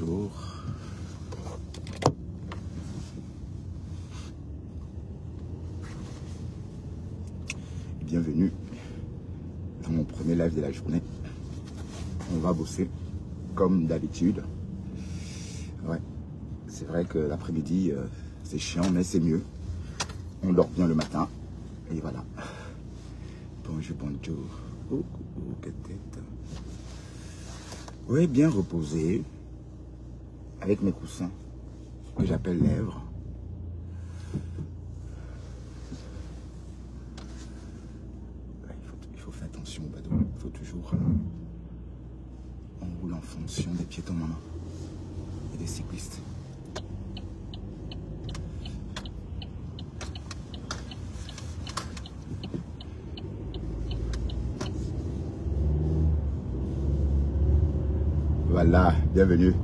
bonjour. Bienvenue dans mon premier live de la journée. On va bosser comme d'habitude. Ouais, c'est vrai que l'après-midi, c'est chiant, mais c'est mieux. On dort bien le matin. Et voilà. Bonjour, bonjour. Oh, quelle tête. Oui, bien reposé. Avec mes coussins que j'appelle lèvres. Il faut faire attention au badaud. Il faut toujours. On roule en fonction des piétons maman et des cyclistes. Voilà, bienvenue.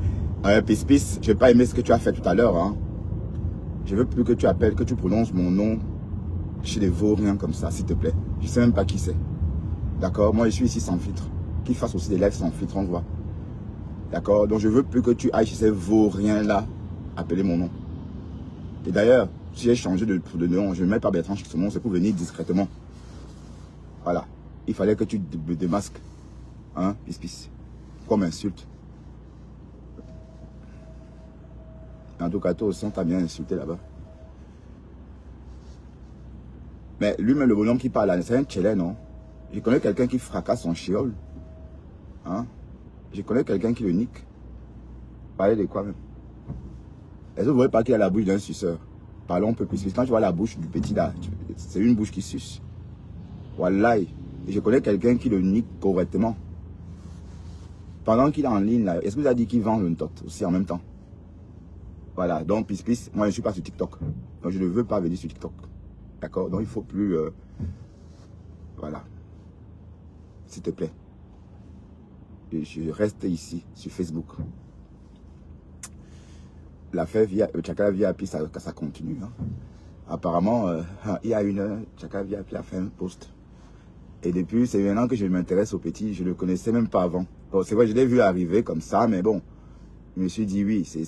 Pis, je n'ai pas aimé ce que tu as fait tout à l'heure. Hein. Je veux plus que tu appelles, que tu prononces mon nom chez les vauriens comme ça, s'il te plaît. Je ne sais même pas qui c'est. D'accord? Moi, je suis ici sans filtre. Qu'ils fassent aussi des lives sans filtre, on voit. D'accord? Donc, je veux plus que tu ailles chez ces vauriens-là appeler mon nom. Et d'ailleurs, si j'ai changé de nom, je ne mets pas Bertrand chez ce nom, c'est pour venir discrètement. Voilà. Il fallait que tu te démasques. Hein, pis. Comme insulte. En tout cas, toi aussi, on t'a bien insulté là-bas. Mais lui-même, le bonhomme qui parle là, c'est un tchélé, non? Je connais quelqu'un qui fracasse son chiole. Hein? Je connais quelqu'un qui le nique. Parlez de quoi même? Est-ce que vous voyez pas qu'il a la bouche d'un suceur? Parlons un peu plus. Quand tu vois la bouche du petit là, c'est une bouche qui suce. Wallah. Et je connais quelqu'un qui le nique correctement. Pendant qu'il est en ligne là, est-ce que vous avez dit qu'il vend le tot aussi en même temps? Voilà, donc pis, moi je ne suis pas sur TikTok. Donc je ne veux pas venir sur TikTok. D'accord? Donc il ne faut plus... voilà. S'il te plaît. Je reste ici, sur Facebook. L'affaire Tchaka VIP, ça continue. Hein. Apparemment, il y a une heure, Tchaka VIP a fait un post. Et depuis, c'est maintenant que je m'intéresse au petit. Je ne le connaissais même pas avant. Bon, c'est vrai, je l'ai vu arriver comme ça, mais bon. Je me suis dit oui, c'est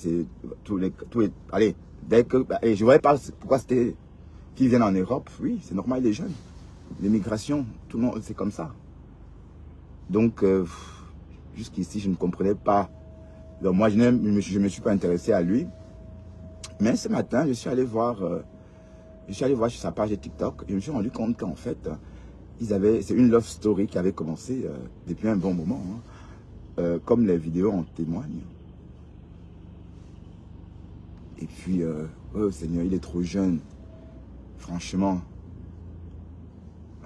allez, dès que... Et je ne voyais pas pourquoi c'était... Qu'ils viennent en Europe, oui, c'est normal, les jeunes. L'immigration, tout le monde, c'est comme ça. Donc, jusqu'ici, je ne comprenais pas. Donc, moi, je ne me suis pas intéressé à lui. Mais ce matin, je suis allé voir sur sa page de TikTok et je me suis rendu compte qu'en fait, c'est une love story qui avait commencé depuis un bon moment. Hein, comme les vidéos en témoignent. Et puis, oh Seigneur, il est trop jeune. Franchement.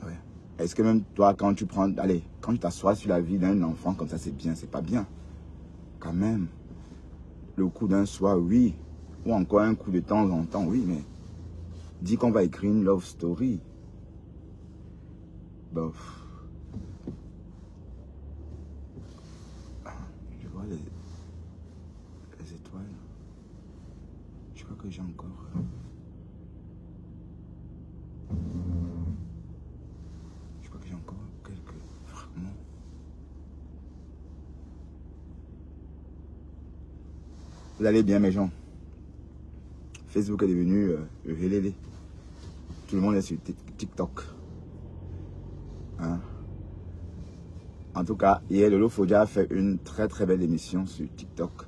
Ouais. Est-ce que même toi, quand tu prends... Allez, quand tu t'assois sur la vie d'un enfant comme ça, c'est bien, c'est pas bien. Quand même. Le coup d'un soir, oui. Ou encore un coup de temps en temps, oui, mais... Dis qu'on va écrire une love story. Bof. Je vois les étoiles. Je crois que j'ai encore... Je crois que j'ai encore quelques fragments. Vous allez bien, mes gens? Facebook est devenu le VLD. Tout le monde est sur TikTok. Hein? En tout cas, hier, Lolo Fodia a fait une très très belle émission sur TikTok.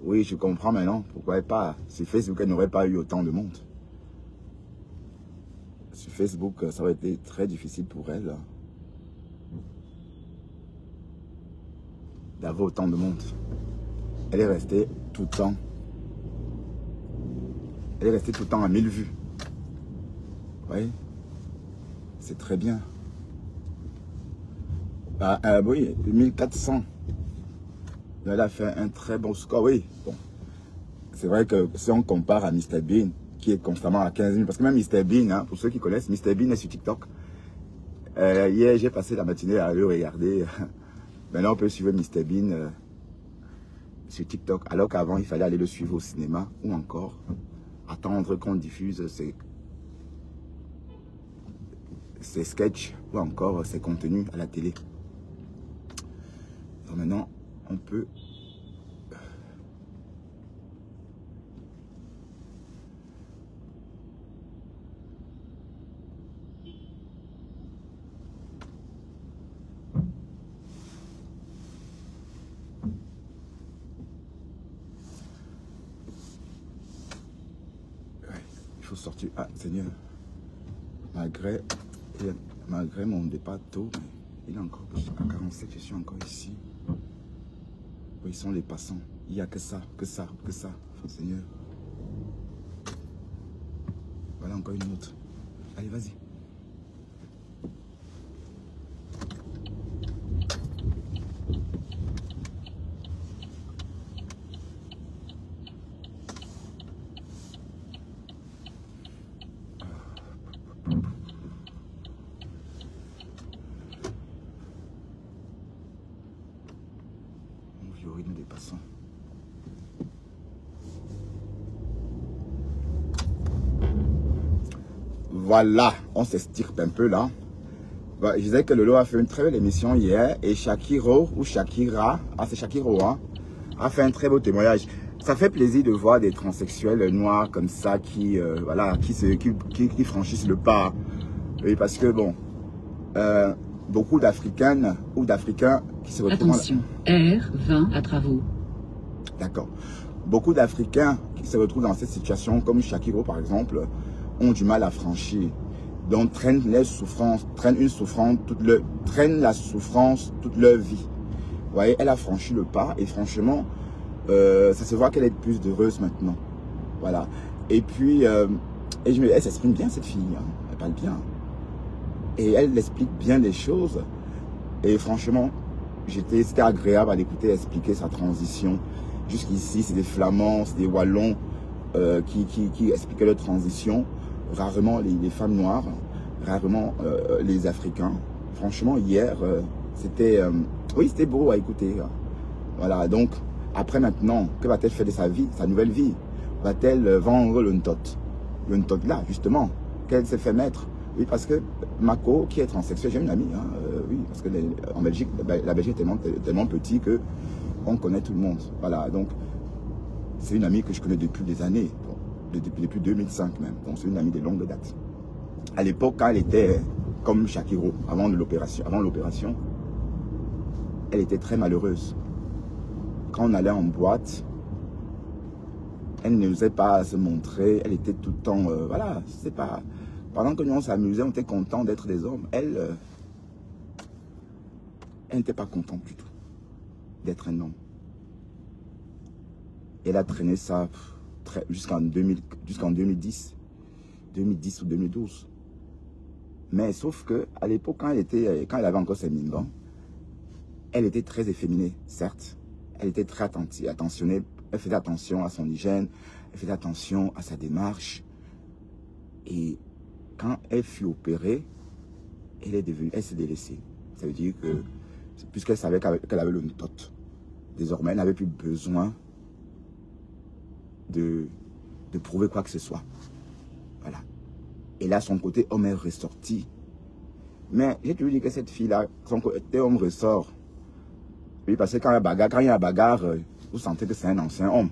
Oui, je comprends maintenant pourquoi pas. Sur Facebook, elle n'aurait pas eu autant de monde. Sur Facebook, ça aurait été très difficile pour elle d'avoir autant de monde. Elle est restée tout le temps. Elle est restée tout le temps à 1000 vues. Oui, c'est très bien. Oui, 1400. Elle a fait un très bon score, oui. Bon. C'est vrai que si on compare à Mr Bean, qui est constamment à 15 000, parce que même Mr Bean, hein, pour ceux qui connaissent, Mr Bean est sur TikTok. Hier, j'ai passé la matinée à le regarder. Maintenant, on peut suivre Mr Bean sur TikTok, alors qu'avant, il fallait aller le suivre au cinéma, ou encore attendre qu'on diffuse ses sketchs, ou encore ses contenus à la télé. Donc maintenant, on peut sortir. Ah, Seigneur, malgré mon départ tôt, il est encore à 47, je suis encore ici. Où ils sont les passants. Il n'y a que ça, que ça, que ça. Seigneur. Voilà encore une autre. Allez, vas-y. Au rythme des passants. Voilà, on s'estirpe un peu là. Je disais que Lolo a fait une très belle émission hier et Shakiro ou Shakira, ah c'est Shakiro, hein, a fait un très beau témoignage. Ça fait plaisir de voir des transsexuels noirs comme ça qui, voilà, qui franchissent le pas. Oui, parce que bon, beaucoup d'Africaines ou d'Africains qui se retrouvent... Attention, R20 à travaux. D'accord. Beaucoup d'Africains qui se retrouvent dans cette situation, comme Shakiro par exemple, ont du mal à franchir. Donc traînent les souffrances, traînent la souffrance toute leur vie. Vous voyez, elle a franchi le pas et franchement, ça se voit qu'elle est plus heureuse maintenant. Voilà. Et puis, elle s'exprime bien cette fille, hein. Elle parle bien. Et elle explique bien les choses. Et franchement, c'était agréable à l'écouter expliquer sa transition. Jusqu'ici, c'est des Flamands, c'est des Wallons qui expliquaient leur transition. Rarement les femmes noires, rarement les Africains. Franchement, hier, c'était oui, c'était beau à écouter. Voilà, donc, après maintenant, que va-t-elle faire de sa vie, sa nouvelle vie? Va-t-elle vendre le Ntot? Le Ntot là, justement, qu'elle s'est fait mettre. Oui, parce que Mako, qui est transsexuel, j'ai une amie, hein, oui, parce que en Belgique, la Belgique est tellement petit que on connaît tout le monde. Voilà, donc, c'est une amie que je connais depuis des années. Depuis 2005 même, donc c'est une amie de longue date. À l'époque, quand elle était comme Shakiro, avant l'opération, elle était très malheureuse. Quand on allait en boîte, elle n'osait pas se montrer, elle était tout le temps, voilà, c'est pas... Pendant que nous on s'amusait, on était content d'être des hommes, elle n'était pas contente du tout d'être un homme. Elle a traîné ça jusqu'en 2010 ou 2012. Mais sauf que à l'époque, quand elle avait encore ses mingans, elle était très efféminée, certes. Elle était très attentionnée, elle faisait attention à son hygiène, elle faisait attention à sa démarche. Et quand elle fut opérée, elle s'est délaissée. Ça veut dire que, puisqu'elle savait qu'elle avait le Ntot, désormais elle n'avait plus besoin de prouver quoi que ce soit. Voilà. Et là, son côté homme est ressorti. Mais j'ai toujours dit que cette fille-là, son côté homme ressort. Oui, parce que quand il y a bagarre, vous sentez que c'est un ancien homme.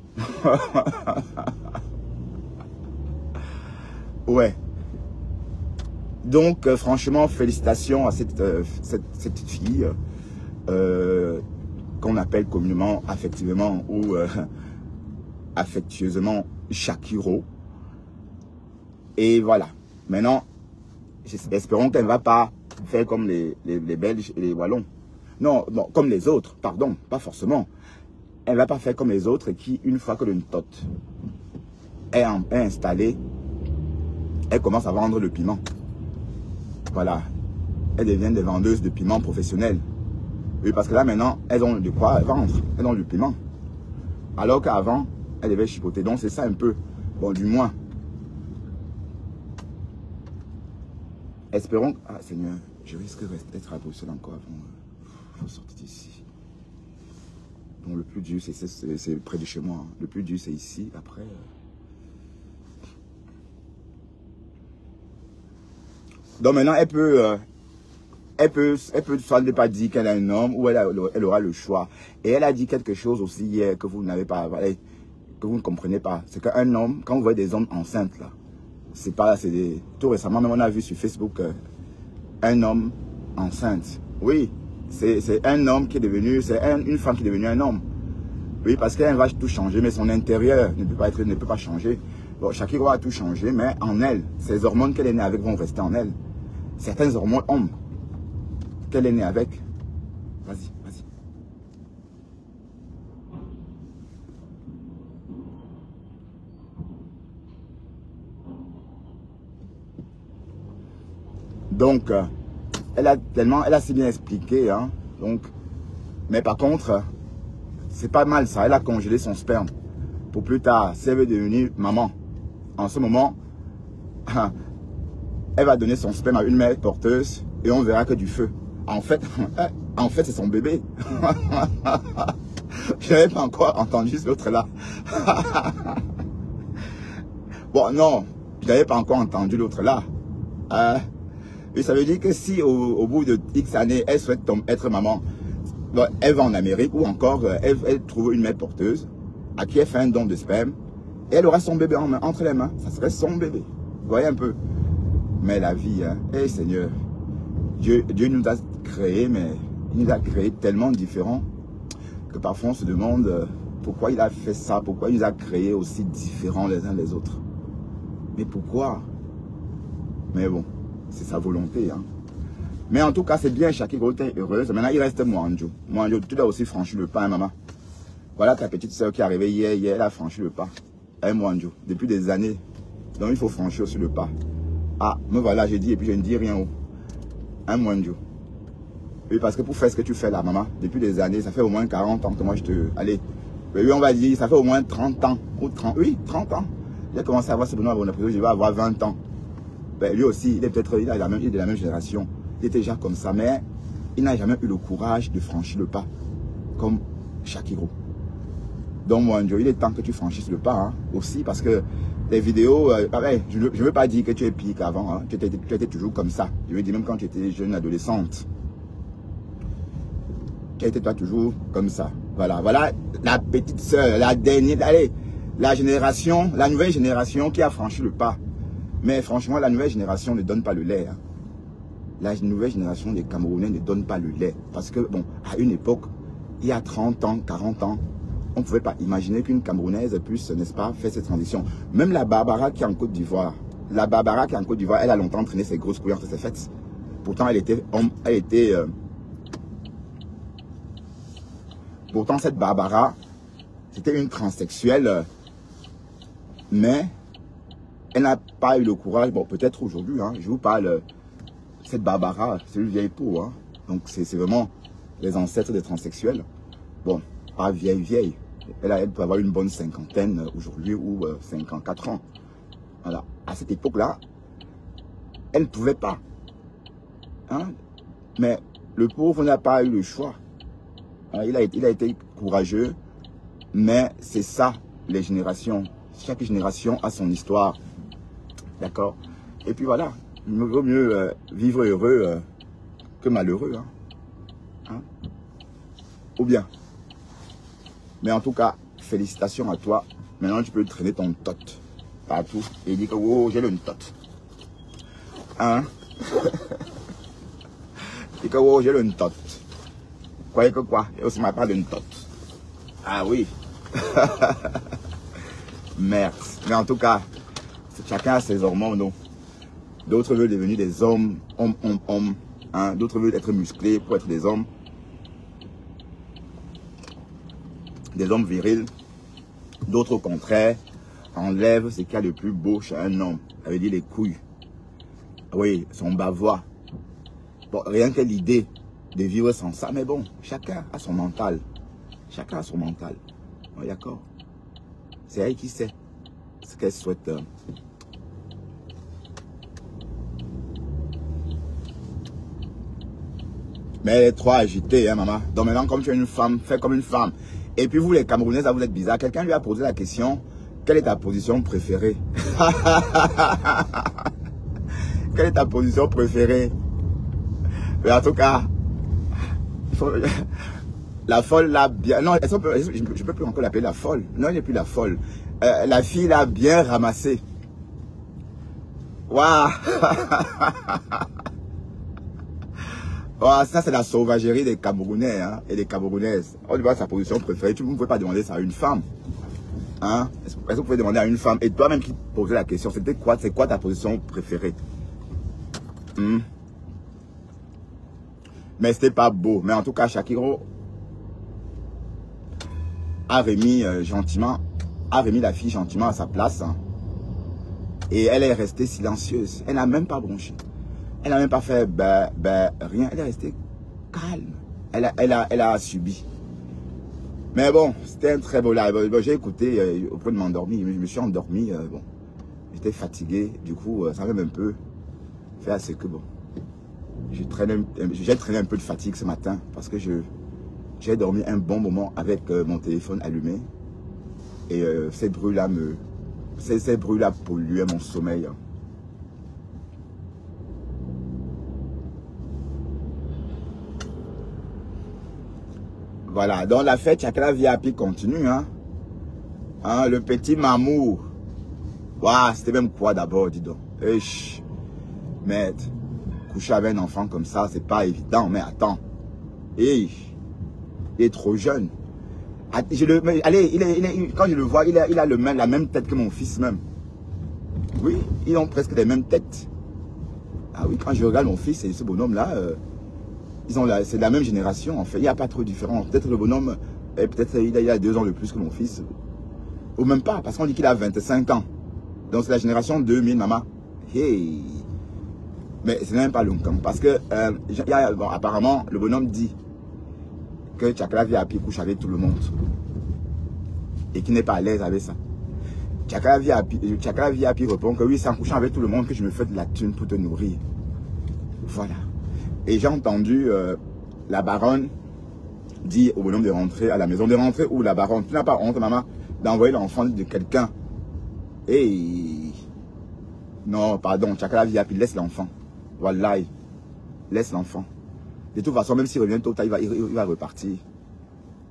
Ouais. Donc, franchement, félicitations à cette fille qu'on appelle communément, affectivement ou affectueusement Shakiro. Et voilà. Maintenant, espérons qu'elle ne va pas faire comme les Belges et les Wallons. Non, comme les autres, pardon, pas forcément. Elle ne va pas faire comme les autres qui, une fois que le Ntot est installé, elle commence à vendre le piment. Voilà. Elles deviennent des vendeuses de piment professionnelles. Oui, parce que là, maintenant, elles ont de quoi vendre. Elles ont du piment. Alors qu'avant, elles devaient chipoter. Donc, c'est ça un peu. Bon, du moins. Espérons... Ah, Seigneur, je risque d'être à Bruxelles encore avant de sortir d'ici. Bon, le plus dur, c'est près de chez moi. Hein. Le plus dur, c'est ici. Après... Donc maintenant, elle peut soit ne pas dire qu'elle est un homme ou elle aura le choix. Et elle a dit quelque chose aussi hier que vous n'avez pas, que vous ne comprenez pas. C'est qu'un homme, quand vous voyez des hommes enceintes là, tout récemment même on a vu sur Facebook un homme enceinte. Oui, c'est un homme qui est devenu, c'est une femme qui est devenue un homme. Oui, parce qu'elle va tout changer, mais son intérieur ne peut pas changer. Bon, Shakiro a tout changé, mais en elle, ces hormones qu'elle est née avec vont rester en elle. Certaines hormones hommes qu'elle est née avec. Vas-y, vas-y. Donc, elle a si bien expliqué, hein. Donc, mais par contre, c'est pas mal ça. Elle a congelé son sperme pour plus tard, si elle veut devenir maman. En ce moment, elle va donner son sperme à une mère porteuse et on verra que du feu. En fait, c'est son bébé. Je n'avais pas encore entendu l'autre là. Bon, non, je n'avais pas encore entendu l'autre là. Et ça veut dire que si au bout de X années, elle souhaite être maman, elle va en Amérique ou encore elle trouve une mère porteuse à qui elle fait un don de sperme et elle aura son bébé entre les mains. Ça serait son bébé. Vous voyez un peu. Mais la vie, hein, hey Seigneur, Dieu nous a créés, mais il nous a créés tellement différents que parfois on se demande pourquoi il a fait ça, pourquoi il nous a créés aussi différents les uns des autres. Mais pourquoi? Mais bon, c'est sa volonté. Hein. Mais en tout cas, c'est bien, Shakiro est heureuse. Maintenant, il reste Mwanjo. Mwanjo, tu dois aussi franchir le pas, hein, maman. Voilà ta petite soeur qui est arrivée hier, elle a franchi le pas. Elle, Mwanjo, depuis des années. Donc, il faut franchir aussi le pas. Ah, me voilà, j'ai dit, et puis je ne dis rien. Un Mwanjo. Oui, parce que pour faire ce que tu fais là, maman, depuis des années, ça fait au moins 40 ans que moi je te... Allez, oui, on va dire, ça fait au moins 30 ans. Ou 30, oui, 30 ans. J'ai commencé à avoir ce bonheur, je vais avoir 20 ans. Ben, lui aussi, il est de la même génération. Il était déjà comme ça, mais il n'a jamais eu le courage de franchir le pas, comme Shakiro. Donc, Mwanjo, il est temps que tu franchisses le pas, hein, aussi, parce que les vidéos, je ne veux pas dire que tu es pire qu'avant, hein, tu étais toujours comme ça. Je veux dire, même quand tu étais jeune adolescente, tu étais toi toujours comme ça. Voilà, voilà la petite sœur, la dernière, allez, la nouvelle génération qui a franchi le pas. Mais franchement, la nouvelle génération ne donne pas le lait. Hein. La nouvelle génération des Camerounais ne donne pas le lait. Parce que, bon, à une époque, il y a 30 ans, 40 ans, on ne pouvait pas imaginer qu'une Camerounaise puisse, n'est-ce pas, faire cette transition. Même la Barbara qui est en Côte d'Ivoire, elle a longtemps traîné ses grosses couilles entre ses fêtes. Pourtant, pourtant, cette Barbara, c'était une transsexuelle, mais elle n'a pas eu le courage, bon, peut-être aujourd'hui, hein, je vous parle, cette Barbara, c'est une vieille peau, hein, donc c'est vraiment les ancêtres des transsexuels. Bon, pas vieille. Elle peut avoir une bonne cinquantaine aujourd'hui ou 54 ans. Voilà. À cette époque-là, elle ne pouvait pas. Hein? Mais le pauvre n'a pas eu le choix. Hein? Il a été courageux, mais c'est ça, les générations. Chaque génération a son histoire. D'accord? Et puis voilà, il vaut mieux vivre heureux que malheureux. Hein? Hein? Ou bien. Mais en tout cas, félicitations à toi. Maintenant, tu peux traîner ton tot partout et dire que oh, j'ai le tot. Hein? Et que oh, j'ai le tot. Croyez que quoi? Et aussi, ma part de tot. Ah oui. Merde. Mais en tout cas, chacun a ses hormones. Non? D'autres veulent devenir des hommes. Hein? D'autres veulent être musclés pour être des hommes. Des hommes virils, d'autres au contraire, enlèvent ce qu'il y a de plus beau chez un homme, ça veut dire les couilles. Oui, son bavois. Bon, rien que l'idée de vivre sans ça, mais bon, chacun a son mental. Chacun a son mental. Oui, d'accord. C'est elle qui sait ce qu'elle souhaite. Mais elle est trop agitée, hein, maman. Donc maintenant, comme tu es une femme, fais comme une femme. Et puis vous les Camerounaises, vous êtes bizarre. Quelqu'un lui a posé la question, quelle est ta position préférée? Quelle est ta position préférée? Mais en tout cas, la folle l'a bien... Non, je ne peux plus encore l'appeler la folle. Non, il n'est plus la folle. La fille l'a bien ramassé. Waouh. Oh, ça, c'est la sauvagerie des Camerounais hein, et des Camerounaises. On lui voit sa position préférée. Tu ne pouvez pas demander ça à une femme. Hein? Est-ce que vous pouvez demander à une femme, et toi-même qui posais la question, c'est quoi ta position préférée? Mais c'était pas beau. Mais en tout cas, Shakiro a remis la fille gentiment à sa place. Hein. Et elle est restée silencieuse. Elle n'a même pas bronché. Elle n'a même pas fait rien. Elle est restée calme. Elle a subi. Mais bon, c'était un très beau live. Bon, j'ai écouté au point de m'endormir. Je me suis endormi. Bon, j'étais fatigué. Du coup, ça m'a même un peu fait à ce que bon. J'ai traîné un peu de fatigue ce matin parce que j'ai dormi un bon moment avec mon téléphone allumé. Et ces bruits-là polluaient mon sommeil. Voilà, donc la fête Chakra VIP continue. Hein? Hein, le petit Mamou. Waouh, c'était même quoi d'abord, dis donc. Mais coucher avec un enfant comme ça, c'est pas évident. Mais attends. Il est trop jeune. Allez, quand je le vois, il a la même tête que mon fils même. Oui, ils ont presque les mêmes têtes. Ah oui, quand je regarde mon fils et ce bonhomme-là, c'est de la même génération en fait. Il n'y a pas trop de différence. Peut-être le bonhomme, peut-être il a 2 ans de plus que mon fils. Ou même pas, parce qu'on dit qu'il a 25 ans. Donc c'est la génération 2000, maman. Hey. Mais ce n'est même pas longtemps. Parce que, bon, apparemment, le bonhomme dit que Chakra VIP couche avec tout le monde. Et qu'il n'est pas à l'aise avec ça. Chakra VIP répond que oui, c'est en couchant avec tout le monde que je me fais de la thune pour te nourrir. Voilà. Et j'ai entendu la baronne dire au bonhomme de rentrer à la maison. De rentrer où la baronne? Tu n'as pas honte, maman, d'envoyer l'enfant de quelqu'un. Et non, pardon, Chakra VIP, laisse l'enfant. Voilà, laisse l'enfant. De toute façon, même s'il revient tôt, il va repartir.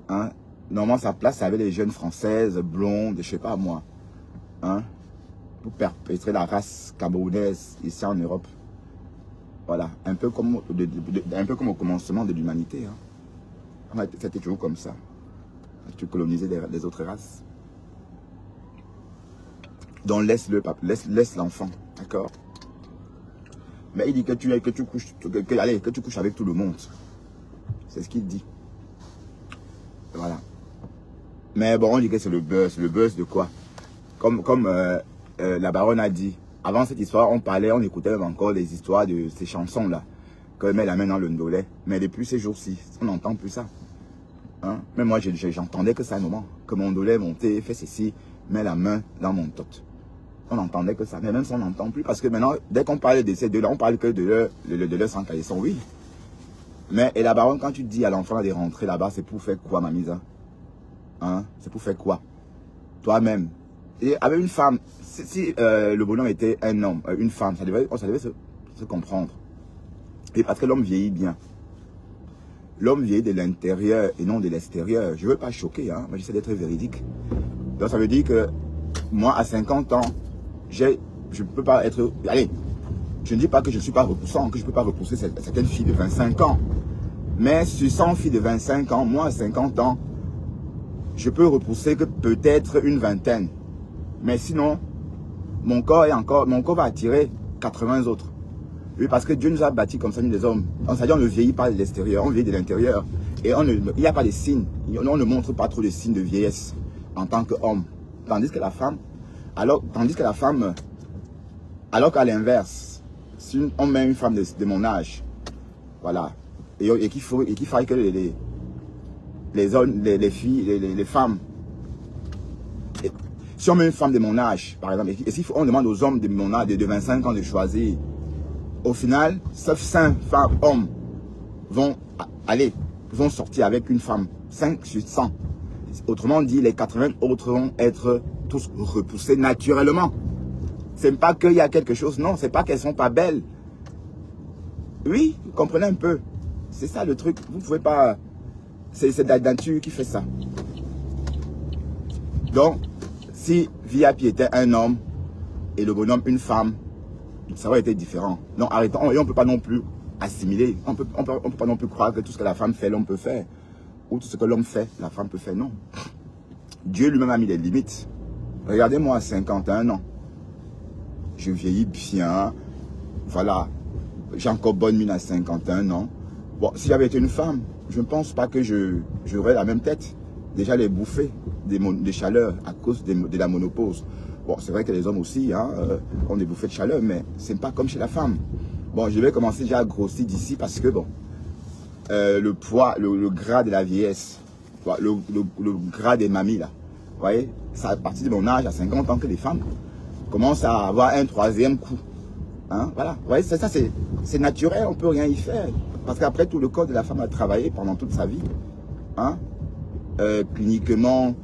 Hein? Normalement, sa place, c'est avec les jeunes françaises, blondes, je sais pas moi. Hein? Pour perpétrer la race camerounaise ici en Europe. Voilà, un peu comme au commencement de l'humanité. Hein? C'était toujours comme ça. Tu colonisais les autres races. Donc laisse l'enfant, d'accord? Mais il dit que tu couches avec tout le monde. C'est ce qu'il dit. Voilà. Mais bon, on dit que c'est le buzz. Le buzz de quoi? Comme la baronne a dit. Avant cette histoire, on écoutait même encore les histoires de ces chansons-là. Que met la main dans le ndolet. Mais depuis ces jours-ci, on n'entend plus ça. Hein? Mais moi, j'entendais que ça à un moment. Que mon ndolet montait, fait ceci, met la main dans mon tot. On n'entendait que ça. Mais même ça, on n'entend plus. Parce que maintenant, dès qu'on parle de ces deux-là, on parle que de leur sang caleçon, oui. Mais, et la baronne, quand tu dis à l'enfant de rentrer là-bas, c'est pour faire quoi, mamisa? Hein? C'est pour faire quoi? Toi-même. Et avec une femme, si le bonhomme était un homme, une femme, ça devait se comprendre. Et parce que l'homme vieillit bien. L'homme vieillit de l'intérieur et non de l'extérieur. Je ne veux pas choquer, hein, mais j'essaie d'être véridique. Donc ça veut dire que moi, à 50 ans, je ne peux pas être... Allez, je ne dis pas que je ne suis pas repoussant, que je ne peux pas repousser certaines filles de 25 ans. Mais sur 100 filles de 25 ans, moi, à 50 ans, je peux repousser que peut-être une vingtaine. Mais sinon, mon corps va attirer 80 autres. Oui, parce que Dieu nous a bâtis comme ça, nous les hommes. C'est-à-dire, on ne vieillit pas de l'extérieur, on vieillit de l'intérieur. Et il n'y a pas de signes. On ne montre pas trop de signes de vieillesse en tant qu'homme. Tandis que la femme, alors qu'à l'inverse, si on met une femme de mon âge, voilà, et qu'il faille que les filles, les femmes, si on met une femme de mon âge, par exemple, et si on demande aux hommes de mon âge de 25 ans de choisir, au final, sauf 5 femmes, hommes vont sortir avec une femme, 5 sur 100. Autrement dit, les 80 autres vont être tous repoussés naturellement. C'est pas qu'il y a quelque chose, non, c'est pas qu'elles sont pas belles. Oui, vous comprenez un peu. C'est ça le truc, vous pouvez pas... C'est la nature qui fait ça. Donc, si VIP était un homme et le bonhomme une femme, ça aurait été différent. Non, arrêtons, et on ne peut pas non plus assimiler. On peut pas non plus croire que tout ce que la femme fait, l'homme peut faire. Ou tout ce que l'homme fait, la femme peut faire. Non. Dieu lui-même a mis des limites. Regardez-moi à 51 ans. Je vieillis bien. Voilà. J'ai encore bonne mine à 51 ans. Bon, si j'avais été une femme, je ne pense pas que j'aurais la même tête. Déjà les bouffées des chaleurs à cause de la ménopause. Bon, c'est vrai que les hommes aussi hein, ont des bouffées de chaleur, mais ce n'est pas comme chez la femme. Bon, je vais commencer déjà à grossir d'ici parce que bon, le poids, le gras de la vieillesse, le gras des mamies là, vous voyez, c'est à partir de mon âge, à 50 ans, que les femmes commencent à avoir un troisième coup. Hein, voilà, vous voyez, ça c'est naturel, on ne peut rien y faire. Parce qu'après tout, le corps de la femme a travaillé pendant toute sa vie. Hein, cliniquement,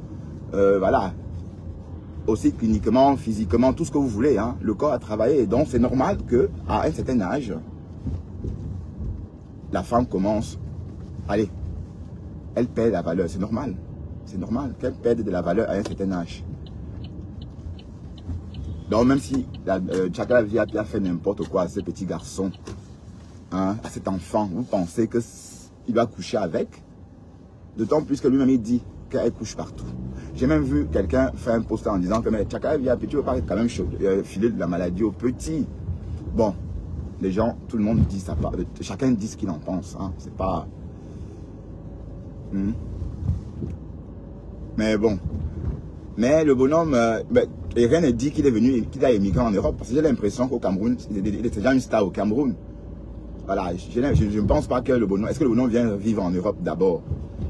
voilà. Aussi cliniquement, physiquement, tout ce que vous voulez. Hein, le corps a travaillé. Et donc, c'est normal qu'à un certain âge, la femme commence, allez, elle perd la valeur. C'est normal. C'est normal qu'elle perde de la valeur à un certain âge. Donc, même si Tchaka VIP a fait n'importe quoi à ce petit garçon, hein, à cet enfant, vous pensez qu'il va coucher avec? D'autant plus que lui-même il dit qu'elle couche partout. J'ai même vu quelqu'un faire un post en disant que Tchaka VIP, tu veux pas quand même filer de la maladie aux petits. Bon, les gens, tout le monde dit ça, chacun dit ce qu'il en pense. Hein, c'est pas. Mais bon. Mais le bonhomme, et rien ne dit qu'il est venu, qu'il a émigré en Europe. Parce que j'ai l'impression qu'au Cameroun, il est déjà une star au Cameroun. Voilà, je ne pense pas que le bonhomme. Est-ce que le bonhomme vient vivre en Europe d'abord?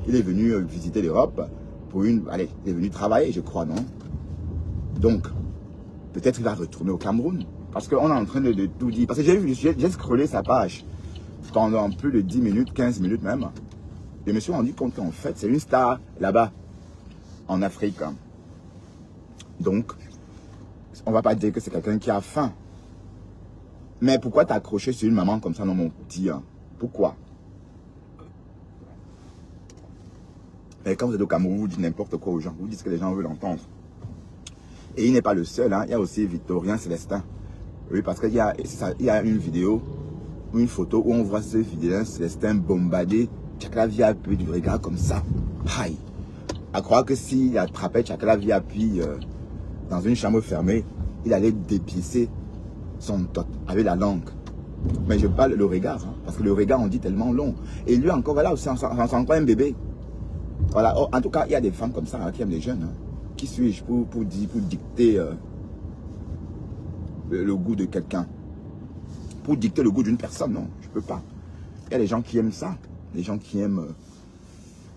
Il est venu visiter l'Europe pour une. Allez, il est venu travailler, je crois, non? Donc, peut-être qu'il va retourner au Cameroun. Parce qu'on est en train de tout dire. Parce que j'ai scrollé sa page pendant plus de 10 minutes, 15 minutes même. Et je me suis rendu compte qu'en fait, c'est une star là-bas, en Afrique. Donc, on ne va pas dire que c'est quelqu'un qui a faim. Mais pourquoi t'accrocher sur une maman comme ça, non, mon petit? Hein? Pourquoi? Mais quand vous êtes au Cameroun, vous dites n'importe quoi aux gens. Vous dites ce que les gens veulent entendre. Et il n'est pas le seul. Hein? Il y a aussi Victorien Célestin. Oui, parce qu'il y a une vidéo, une photo où on voit ce Victorien Célestin bombarder Tchaka VIP du regard comme ça. Aïe. À croire que s'il attrapait Tchaka VIP dans une chambre fermée, il allait dépiécer son tot avec la langue. Mais je parle le regard, hein, parce que le regard on dit tellement long. Et lui encore, voilà, c'est encore un bébé. Voilà, oh, en tout cas, il y a des femmes comme ça hein, qui aiment les jeunes. Hein. Qui suis-je pour dicter le goût de quelqu'un? Pour dicter le goût d'une personne, non, je ne peux pas. Il y a des gens qui aiment ça. Des gens qui aiment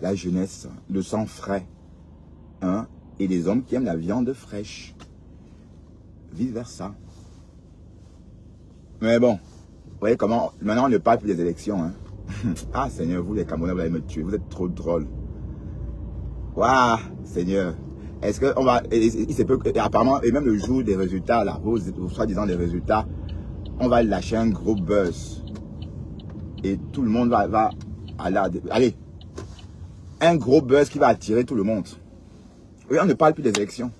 la jeunesse, le sang frais. Hein, et des hommes qui aiment la viande fraîche. Vice versa. Mais bon, vous voyez comment, maintenant on ne parle plus des élections. Hein. Ah Seigneur, vous les Camerounais, vous allez me tuer, vous êtes trop drôles. Waouh, Seigneur. Est-ce qu'on va, il se peut, et apparemment, et même le jour des résultats, là, soi-disant des résultats, on va lâcher un gros buzz. Et tout le monde va allez, un gros buzz qui va attirer tout le monde. Oui, on ne parle plus des élections.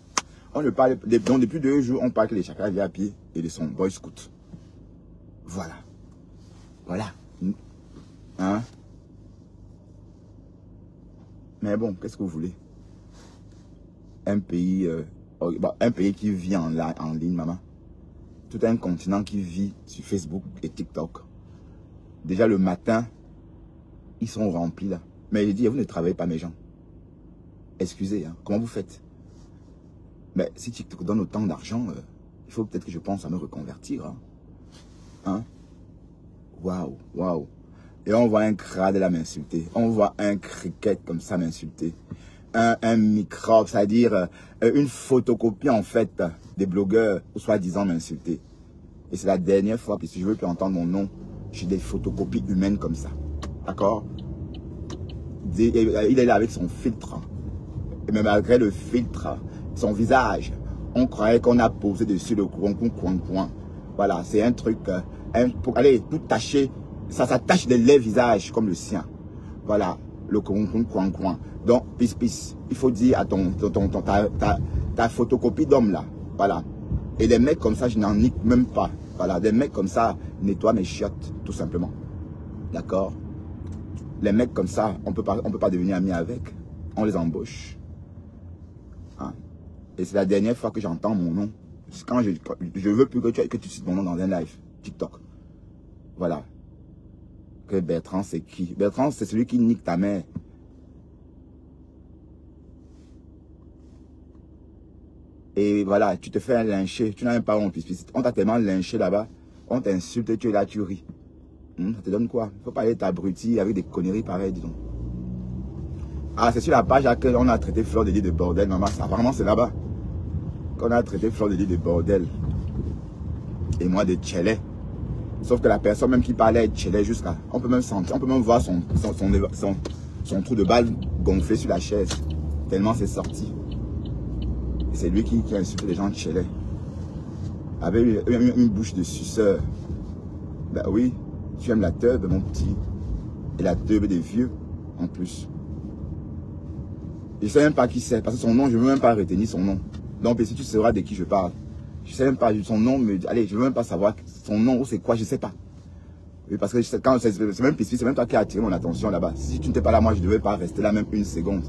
On ne parle, donc depuis 2 jours, on parle que les Tchaka VIP et de son boy scout. Voilà. Voilà. Hein? Mais bon, qu'est-ce que vous voulez? Un pays qui vit en ligne, maman. Tout un continent qui vit sur Facebook et TikTok. Déjà le matin, ils sont remplis là. Mais il dit, vous ne travaillez pas mes gens. Excusez, hein, comment vous faites? Mais si TikTok donne autant d'argent, il faut peut-être que je pense à me reconvertir. Hein? Hein? Waouh, waouh. Et on voit un crade là m'insulter. On voit un cricket comme ça m'insulter. Un microbe, c'est-à-dire une photocopie en fait des blogueurs ou soi-disant m'insulter. Et c'est la dernière fois que si je veux plus entendre mon nom, j'ai des photocopies humaines comme ça. D'accord? Il est là avec son filtre. Et même malgré le filtre, son visage, on croyait qu'on a posé dessus le coin. Voilà, c'est un truc, pour tout tacher, ça tache de lait visage comme le sien. Voilà, le coin. Donc, pisse, il faut dire à ta photocopie d'homme là, voilà. Et les mecs comme ça, je n'en nique même pas. Voilà, des mecs comme ça nettoient mes chiottes, tout simplement. D'accord? Les mecs comme ça, on peut pas devenir amis avec. On les embauche. Hein? Et c'est la dernière fois que j'entends mon nom. Quand je veux plus que tu cites mon nom dans un live TikTok. Voilà. Que Bertrand, c'est qui? Bertrand, c'est celui qui nique ta mère. Et voilà, tu te fais lyncher. Tu n'as même pas honte. On t'a tellement lynché là-bas. On t'insulte, tu es là, tu ris. Ça te donne quoi? Il faut pas aller t'abrutir avec des conneries pareilles, dis donc. Ah, c'est sur la page à laquelle on a traité Fleur de Lys de bordel, maman. Apparemment, c'est là-bas qu'on a traité Fleur de Lys de bordel. Et moi, de tchelé. Sauf que la personne même qui parlait de tchelé jusqu'à... On peut même sentir, on peut même voir son trou de balle gonflé sur la chaise. Tellement c'est sorti. Et c'est lui qui a insulté les gens de tchelé. Avec une bouche de suceur. Ben oui, tu aimes la teub, mon petit. Et la teub des vieux, en plus. Je ne sais même pas qui c'est, parce que son nom, je ne veux même pas retenir son nom. Donc, si tu sauras de qui je parle. Je ne sais même pas son nom, mais allez, je ne veux même pas savoir son nom ou c'est quoi, je ne sais pas. Oui, parce que c'est même Pispi, c'est même toi qui as attiré mon attention là-bas. Si tu n'étais pas là, moi, je ne devais pas rester là même une seconde.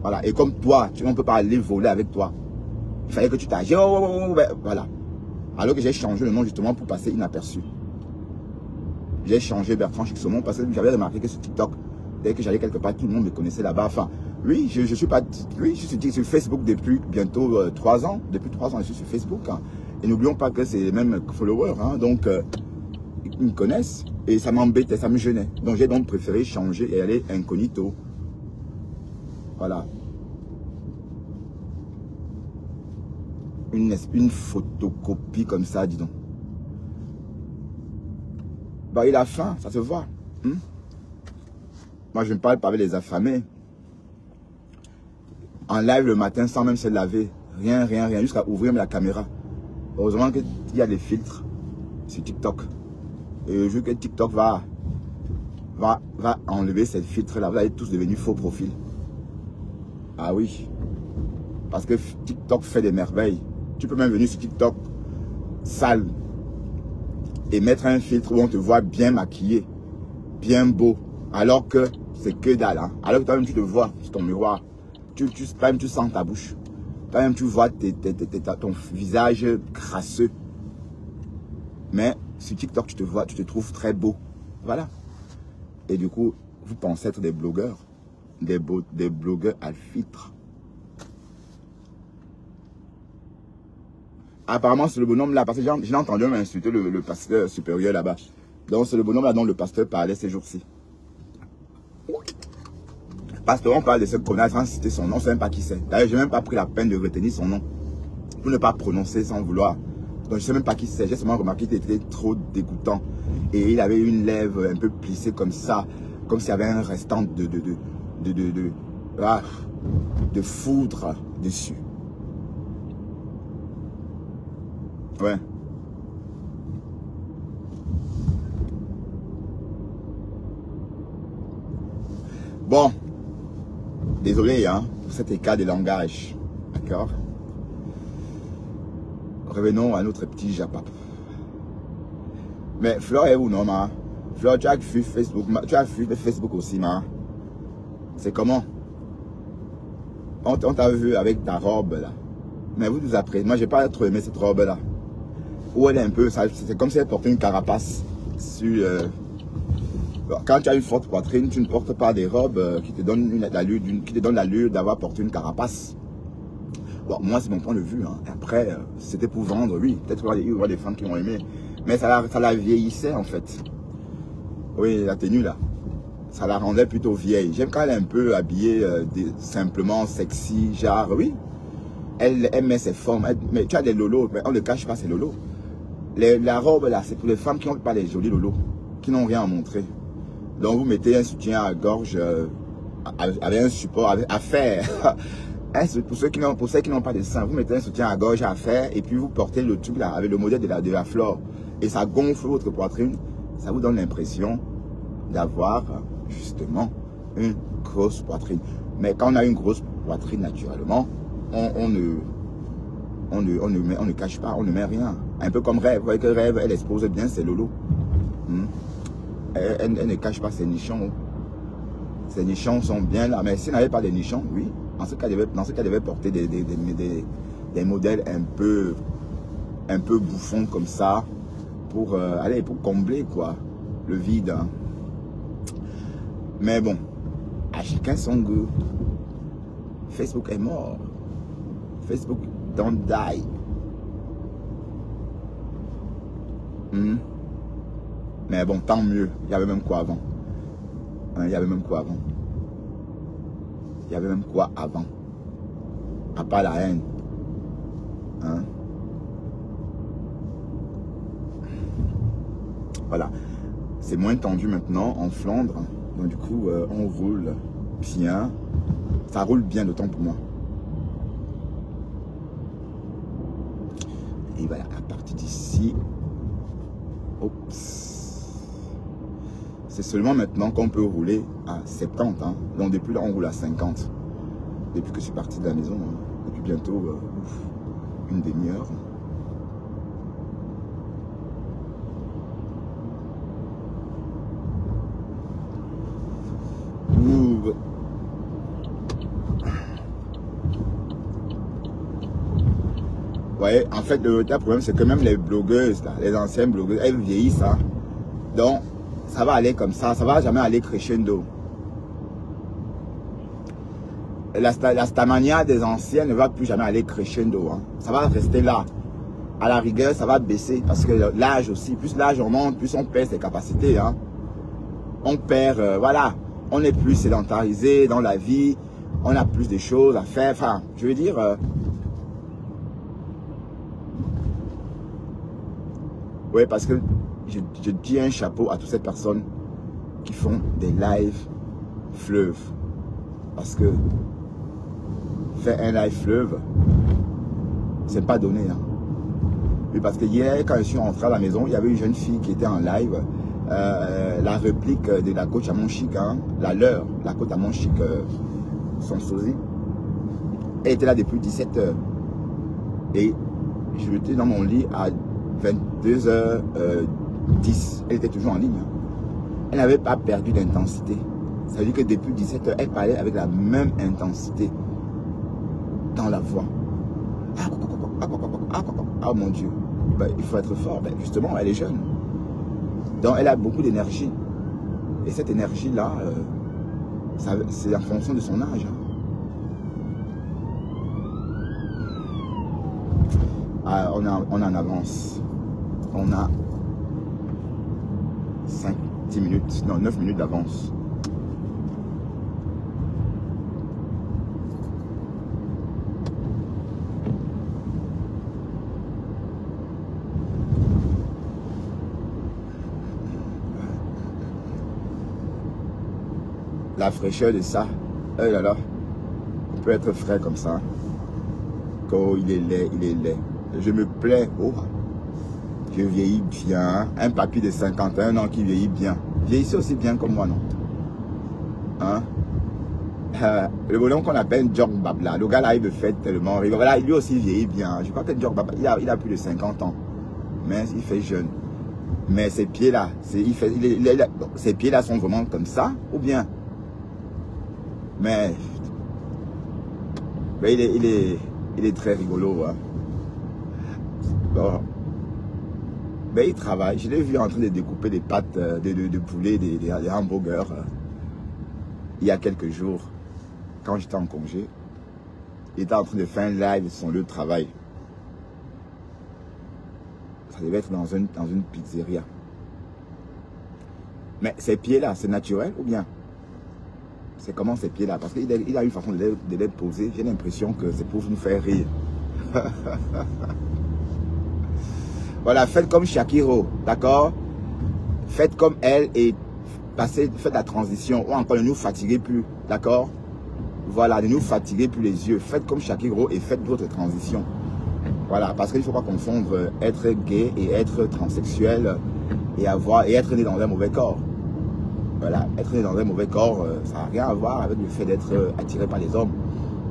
Voilà, et comme toi, on ne peut pas aller voler avec toi. Il fallait que tu t'agisses. Voilà. Alors que j'ai changé le nom justement pour passer inaperçu. J'ai changé Bertrand Chixomon parce que j'avais remarqué que sur TikTok, dès que j'allais quelque part, tout le monde me connaissait là-bas. Enfin, oui, je suis pas. Oui, je suis sur Facebook depuis bientôt 3 ans. Depuis 3 ans, je suis sur Facebook. Hein. Et n'oublions pas que c'est les mêmes followers. Hein. Donc, ils me connaissent. Et ça m'embêtait, ça me gênait. Donc, j'ai donc préféré changer et aller incognito. Voilà. Une photocopie comme ça, dis donc. Bah, il a faim, ça se voit. Moi, je ne parle pas avec les affamés. En live le matin, sans même se laver. Rien, jusqu'à ouvrir la caméra. Heureusement qu'il y a des filtres sur TikTok. Et le jour que TikTok va enlever ces filtres-là, vous allez tous devenir faux profils. Ah oui. Parce que TikTok fait des merveilles. Tu peux même venir sur TikTok sale et mettre un filtre où on te voit bien maquillé, bien beau, alors que c'est que dalle. Hein. Alors que toi-même tu te vois sur ton miroir, toi-même tu sens ta bouche, toi-même tu vois ton visage crasseux. Mais sur TikTok tu te vois, tu te trouves très beau. Voilà. Et du coup, vous pensez être des blogueurs, des blogueurs à filtre. Apparemment, c'est le bonhomme là, parce que j'ai entendu m'insulter le pasteur supérieur là-bas. Donc, c'est le bonhomme là dont le pasteur parlait ces jours-ci. Pasteur, on parle de ce connard sans citer son nom, on ne sait même pas qui c'est. D'ailleurs, je n'ai même pas pris la peine de retenir son nom. Pour ne pas prononcer sans vouloir. Donc, je ne sais même pas qui c'est. J'ai seulement remarqué qu'il était trop dégoûtant. Et il avait une lèvre un peu plissée comme ça. Comme s'il y avait un restant de foudre dessus. Ouais. Bon. Désolé hein, pour cet écart de langage. D'accord. Revenons à notre petit Japap. Mais Fleur est où non, ma? Fleur, tu as vu Facebook. Tu as vu Facebook aussi, ma? C'est comment? On t'a vu avec ta robe là. Mais vous nous apprenez. Moi, j'ai pas trop aimé cette robe là. Où elle est un peu, c'est comme si elle portait une carapace sur... Quand tu as une forte poitrine, tu ne portes pas des robes qui te donnent l'allure d'avoir porté une carapace. Bon, moi, c'est mon point de vue. Hein. Après, c'était pour vendre, oui. Peut-être qu'il y aura des femmes qui ont aimé. Mais ça la vieillissait, en fait. Oui, la tenue, là. Ça la rendait plutôt vieille. J'aime quand elle est un peu habillée simplement sexy, genre, oui. Elle met ses formes. Mais tu as des lolos, mais on ne cache pas ses lolos. La robe, là, c'est pour les femmes qui n'ont pas les jolis lolos, qui n'ont rien à montrer. Donc, vous mettez un soutien à gorge avec un support à faire. Pour ceux qui n'ont pas de sein, vous mettez un soutien à gorge à faire et puis vous portez le truc là avec le modèle de la flore. Et ça gonfle votre poitrine. Ça vous donne l'impression d'avoir justement une grosse poitrine. Mais quand on a une grosse poitrine naturellement, on ne cache pas, on ne met rien. Un peu comme Rêve. Vous voyez que Rêve, elle expose bien ses lolos. Elle ne cache pas ses nichons. Ses nichons sont bien là. Mais si elle n'avait pas de nichons, oui, Dans ce cas, elle devait porter des modèles un peu bouffons comme ça pour, pour combler quoi, le vide. Hein. Mais bon, à chacun son goût. Facebook est mort. Facebook don't die. Mais bon, tant mieux. Il y avait même quoi avant. Hein, il y avait même quoi avant. Il y avait même quoi avant. À part la haine. Hein? Voilà. C'est moins tendu maintenant en Flandre. Donc du coup, on roule bien. Ça roule bien d'autant pour moi. Et voilà, à partir d'ici, c'est seulement maintenant qu'on peut rouler à 70. Hein. Donc depuis là, on roule à 50. Depuis que je suis parti de la maison, hein. Depuis bientôt une demi-heure. Ouais, en fait, le problème, c'est que même les blogueuses, là, les anciennes blogueuses, elles vieillissent. Hein. Donc, ça va aller comme ça va jamais aller crescendo. La stamania des anciennes ne va plus jamais aller crescendo. Hein. Ça va rester là. À la rigueur, ça va baisser parce que l'âge aussi, plus l'âge augmente, plus on perd ses capacités. Hein. On perd, voilà, on est plus sédentarisé dans la vie, on a plus de choses à faire. Enfin, je veux dire... oui, parce que je dis un chapeau à toutes ces personnes qui font des lives fleuves. Parce que faire un live fleuve, c'est pas donné. Hein. Oui, parce que hier, quand je suis rentré à la maison, il y avait une jeune fille qui était en live. La réplique de la coach à mon chic, hein, la coach à mon chic, son sosie. Elle était là depuis 17 h. Et je étais dans mon lit à 22h10, elle était toujours en ligne. Elle n'avait pas perdu d'intensité. Ça veut dire que depuis 17 h, elle parlait avec la même intensité dans la voix. Ah mon Dieu, ben, il faut être fort. Ben, justement, elle est jeune. Donc elle a beaucoup d'énergie. Et cette énergie-là, c'est en fonction de son âge. Ah, on en avance. On a 10 minutes, non 9 minutes d'avance. La fraîcheur de ça, oh là là, on peut être frais comme ça. Quand il est laid, il est laid. Je me plais, oh, je vieillis bien. Un papy de 51 ans qui vieillit bien. Vieillissez aussi bien comme moi, non? Hein? Le bonhomme qu'on appelle Jog Babla, le gars là, il me fait tellement rire. Voilà, lui aussi vieillit bien. Je crois que Jog Babla, il a plus de 50 ans. Mais il fait jeune. Mais ses pieds là, ses pieds là sont vraiment comme ça, ou bien? Mais il est très rigolo. Hein. Bon. Mais il travaille. Je l'ai vu en train de découper des pâtes de poulet, des hamburgers. Il y a quelques jours, quand j'étais en congé, il était en train de faire un live de son lieu de travail. Ça devait être dans une pizzeria. Mais ces pieds-là, c'est naturel ou bien? C'est comment ces pieds-là? Parce qu'il a une façon de les poser. J'ai l'impression que c'est pour nous faire rire. Voilà, faites comme Shakiro, d'accord? Faites comme elle et faites la transition. Ou encore ne nous fatiguez plus, d'accord? Voilà, ne nous fatiguez plus les yeux. Faites comme Shakiro et faites votre transition. Voilà, parce qu'il ne faut pas confondre être gay et être transsexuel et être né dans un mauvais corps. Voilà, être né dans un mauvais corps, ça n'a rien à voir avec le fait d'être attiré par les hommes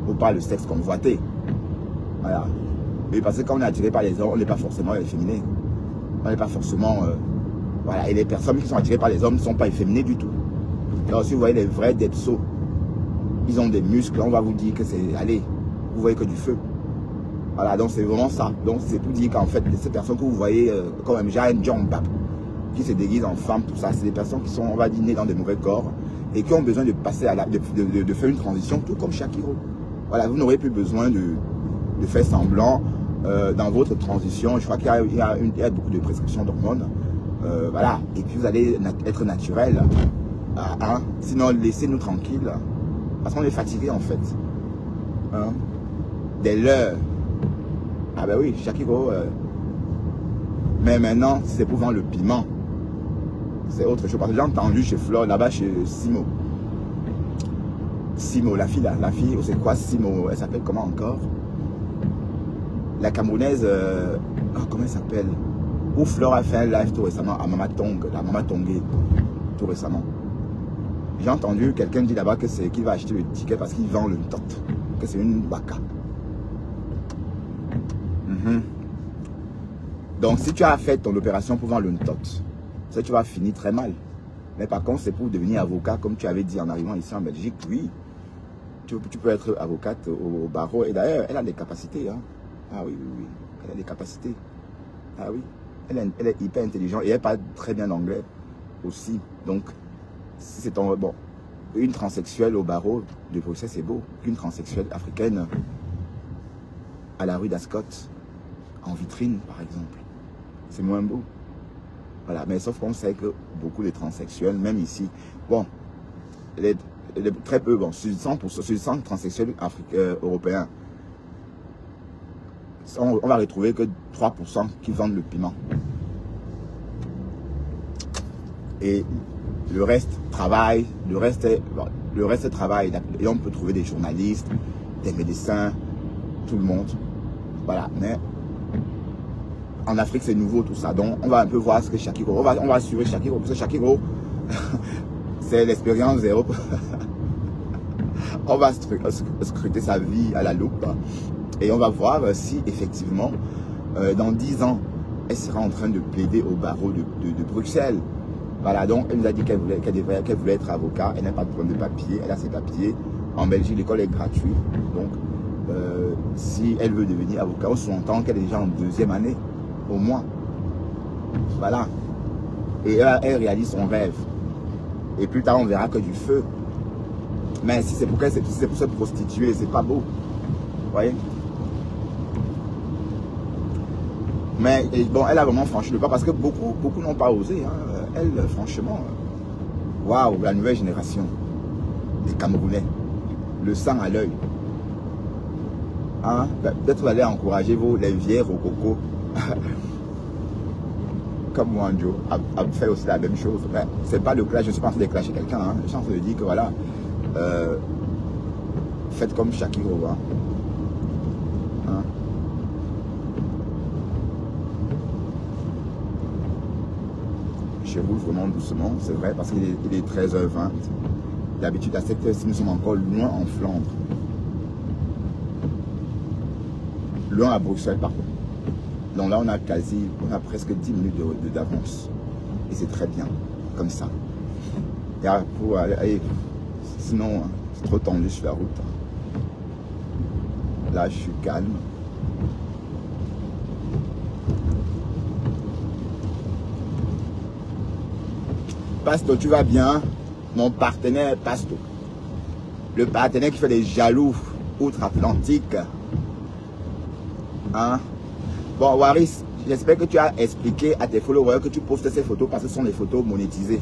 ou par le sexe convoité. Voilà. Mais parce que quand on est attiré par les hommes, on n'est pas forcément efféminé. On n'est pas forcément... voilà, et les personnes qui sont attirées par les hommes ne sont pas efféminées du tout. Alors si vous voyez les vrais Depso, ils ont des muscles, on va vous dire que c'est, allez, vous voyez que du feu. Voilà, donc c'est vraiment ça. Donc c'est pour dire qu'en fait, ces personnes que vous voyez comme Jane John Bap, qui se déguisent en femme, tout ça, c'est des personnes qui sont, on va dire, nées dans des mauvais corps et qui ont besoin de passer à de faire une transition, tout comme Shakiro. Voilà, vous n'aurez plus besoin de faire semblant dans votre transition. Je crois qu'il y a beaucoup de prescriptions d'hormones. Voilà, et puis vous allez être naturel. Hein? Sinon, laissez-nous tranquilles. Parce qu'on est fatigué en fait. Hein? Dès l'heure. Ah ben oui, Shakiro. Mais maintenant, c'est pour vendre le piment. C'est autre chose. Parce que j'ai entendu chez Flore, là-bas chez Simo. Simo, la fille, c'est quoi Simo? Elle s'appelle comment encore? La Camerounaise, comment elle s'appelle? Où Flore a fait un live tout récemment à Mama Tong, la Mama Tongé, tout récemment. J'ai entendu quelqu'un dire là-bas que c'est qu'il va acheter le ticket parce qu'il vend le tot, que c'est une baka. Donc si tu as fait ton opération pour vendre le tot, ça tu vas finir très mal. Mais par contre c'est pour devenir avocat comme tu avais dit en arrivant ici en Belgique, oui. Tu peux être avocate au barreau et d'ailleurs elle a des capacités. Hein. Ah oui, oui, oui, elle a des capacités. Ah oui, elle est hyper intelligente et elle parle très bien anglais aussi. Donc si c'est bon, une transsexuelle au barreau de Bruxelles, c'est beau. Qu'une transsexuelle africaine à la rue d'Ascot, en vitrine, par exemple, c'est moins beau. Voilà, mais sauf qu'on sait que beaucoup de transsexuels, même ici, bon, très peu, bon, sur 100 transsexuels européens, on va retrouver que 3% qui vendent le piment. Et le reste travaille, le reste travaille. Et on peut trouver des journalistes, des médecins, tout le monde. Voilà, mais en Afrique c'est nouveau tout ça. Donc on va un peu voir ce que Shakiro, on va suivre Shakiro, parce que Shakiro, c'est l'expérience zéro. On va scruter sa vie à la loupe et on va voir si effectivement dans 10 ans elle sera en train de plaider au barreau de Bruxelles. Voilà, donc elle nous a dit qu'elle voulait être avocat, elle n'a pas de problème de papier, elle a ses papiers. En Belgique, l'école est gratuite. Donc, si elle veut devenir avocat, on s'entend qu'elle est déjà en 2e année, au moins. Voilà. Et elle réalise son rêve. Et plus tard, on verra que du feu. Mais si c'est pour se prostituer, c'est pas beau. Vous voyez? Mais bon, elle a vraiment franchi le pas parce que beaucoup n'ont pas osé. Hein. Elle, franchement, waouh, la nouvelle génération des Camerounais, le sang à l'œil. Hein? Peut-être vous allez encourager les vieilles rococo, comme Wanjo, à faire aussi la même chose. Mais c'est pas le clash, je ne suis pas en train de clasher quelqu'un. Hein. Je suis en train de dire que voilà, faites comme Shakiro. Hein. Hein? Je roule vraiment doucement, c'est vrai, parce qu'il est 13h20. D'habitude, à cette heure-ci, nous sommes encore loin en Flandre. Loin à Bruxelles, par contre. Donc là, on a presque 10 minutes d'avance. Et c'est très bien, comme ça. Et pour aller, sinon, c'est trop tendu sur la route. Là, je suis calme. Pasto, tu vas bien? Mon partenaire Pasto. Le partenaire qui fait des jaloux outre-Atlantique. Hein? Bon, Waris, j'espère que tu as expliqué à tes followers que tu postes ces photos parce que ce sont des photos monétisées.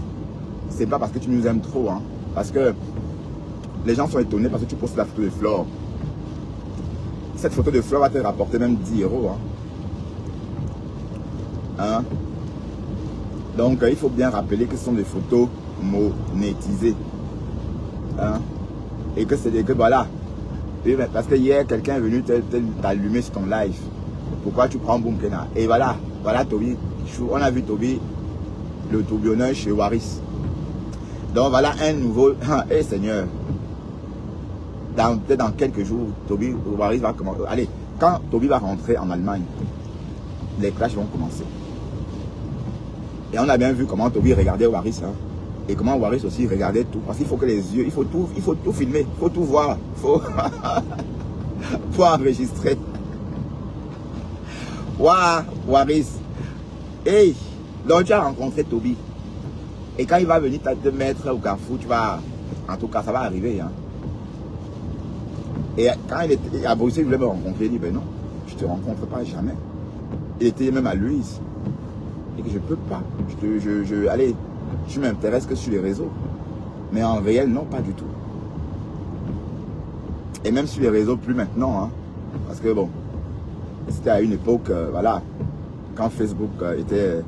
C'est pas parce que tu nous aimes trop. Hein? Parce que les gens sont étonnés parce que tu postes la photo de Flore. Cette photo de Flore va te rapporter même 10 €. Hein? Donc, il faut bien rappeler que ce sont des photos monétisées. Hein? Et que c'est que voilà. Parce que hier, quelqu'un est venu t'allumer sur ton live. Pourquoi tu prends Boom Kena? Et voilà, voilà Toby. On a vu Toby, le tourbillonneur chez Waris. Donc voilà un nouveau. Eh Seigneur. Peut-être dans quelques jours, Toby, Waris va commencer. Allez, quand Toby va rentrer en Allemagne, les clashs vont commencer. Et on a bien vu comment Toby regardait Waris. Hein. Et comment Waris aussi regardait tout. Parce qu'il faut que les yeux, il faut tout filmer, il faut tout voir. Il faut, faut enregistrer. Waouh, Waris. Hey, donc tu as rencontré Toby. Et quand il va venir te mettre au Carrefour, tu vas... En tout cas, ça va arriver. Hein. Et quand il était à Bruxelles, il voulait me rencontrer. Il dit, ben non, je ne te rencontre pas jamais. Il était même à Louise. Et que je ne peux pas. Allez, je m'intéresse que sur les réseaux. Mais en réel, non, pas du tout. Et même sur les réseaux, plus maintenant. Hein, parce que bon, c'était à une époque, voilà, quand Facebook était...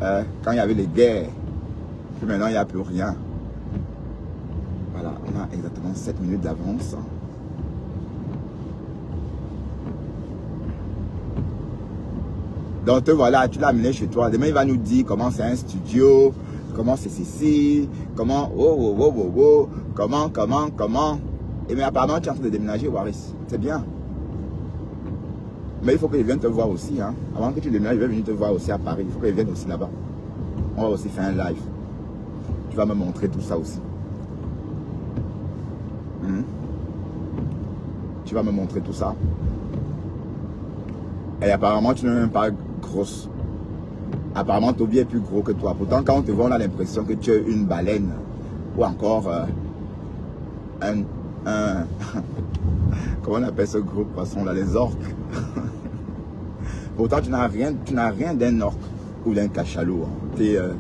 quand il y avait les guerres. Puis maintenant, il n'y a plus rien. Voilà, on a exactement 7 minutes d'avance. Donc voilà, tu l'as amené chez toi. Demain, il va nous dire comment c'est un studio, comment c'est ceci, comment, comment. Et mais apparemment, tu es en train de déménager, Waris. C'est bien. Mais il faut qu'il vienne te voir aussi. Hein. Avant que tu déménages, il va venir te voir aussi à Paris. Il faut qu'il vienne aussi là-bas. On va aussi faire un live. Tu vas me montrer tout ça aussi. Tu vas me montrer tout ça. Et apparemment, tu n'es même pas grosse. Apparemment, Toby est plus gros que toi. Pourtant, quand on te voit, on a l'impression que tu es une baleine. Ou encore comment on appelle ce gros poisson là, les orques. Pourtant, tu n'as rien d'un orque ou d'un cachalot. Hein.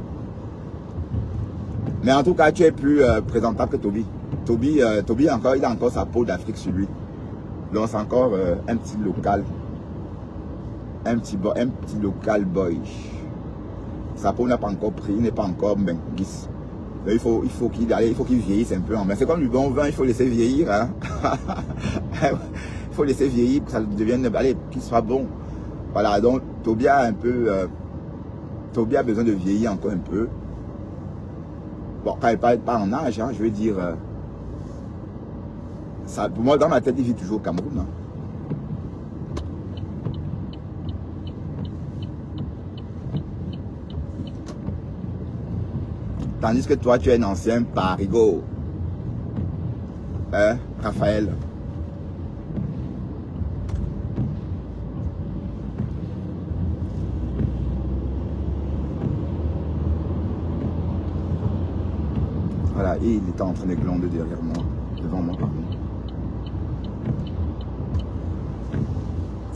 Mais en tout cas, tu es plus présentable que Toby. Toby encore, il a encore sa peau d'Afrique sur lui. Donc c'est encore un petit local. Un petit local boy. Sa peau n'a pas encore pris, il n'est pas encore benguis. Il faut qu'il vieillisse un peu. Mais c'est comme du bon vin, il faut laisser vieillir. Hein. Il faut laisser vieillir pour que ça devienne, allez, qu'il soit bon. Voilà, donc Toby a un peu... Toby a besoin de vieillir encore un peu. Bon, quand il parle pas en âge, hein, je veux dire... ça, pour moi, dans ma tête, il vit toujours au Cameroun. Hein. Tandis que toi, tu es un ancien parigo. Hein, Raphaël? Voilà, et il était en train de glander derrière moi, devant moi, pardon.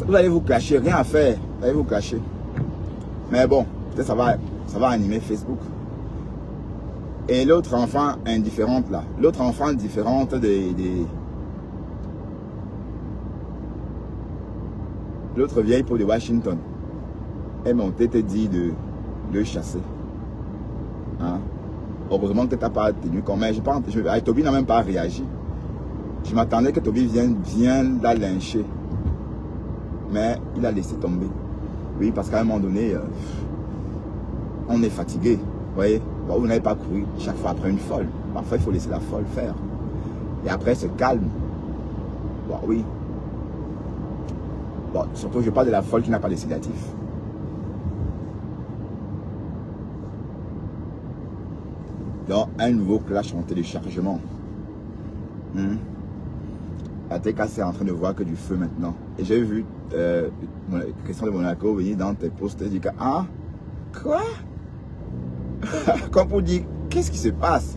Vous allez vous cacher, rien à faire, vous allez vous cacher. Mais bon, peut-être ça va animer Facebook. Et l'autre enfant indifférente là, l'autre enfant différente l'autre vieille peau de Washington, est montée te dit de chasser. Hein? Heureusement que tu n'as pas tenu comme elle. Toby n'a même pas réagi. Je m'attendais que Toby vienne la lyncher. Mais il a laissé tomber. Oui, parce qu'à un moment donné, on est fatigué. Vous voyez, bon, vous n'avez pas couru chaque fois après une folle. Parfois, il faut laisser la folle faire. Et après, se calme. Bon, oui. Bon, surtout, je parle de la folle qui n'a pas de sédatif. Donc, un nouveau clash en téléchargement. La TKC est en train de voir que du feu maintenant. Et j'ai vu Christian de Monaco venir dans tes posts et dire que, ah, quoi? Comme pour dire, qu'est-ce qui se passe?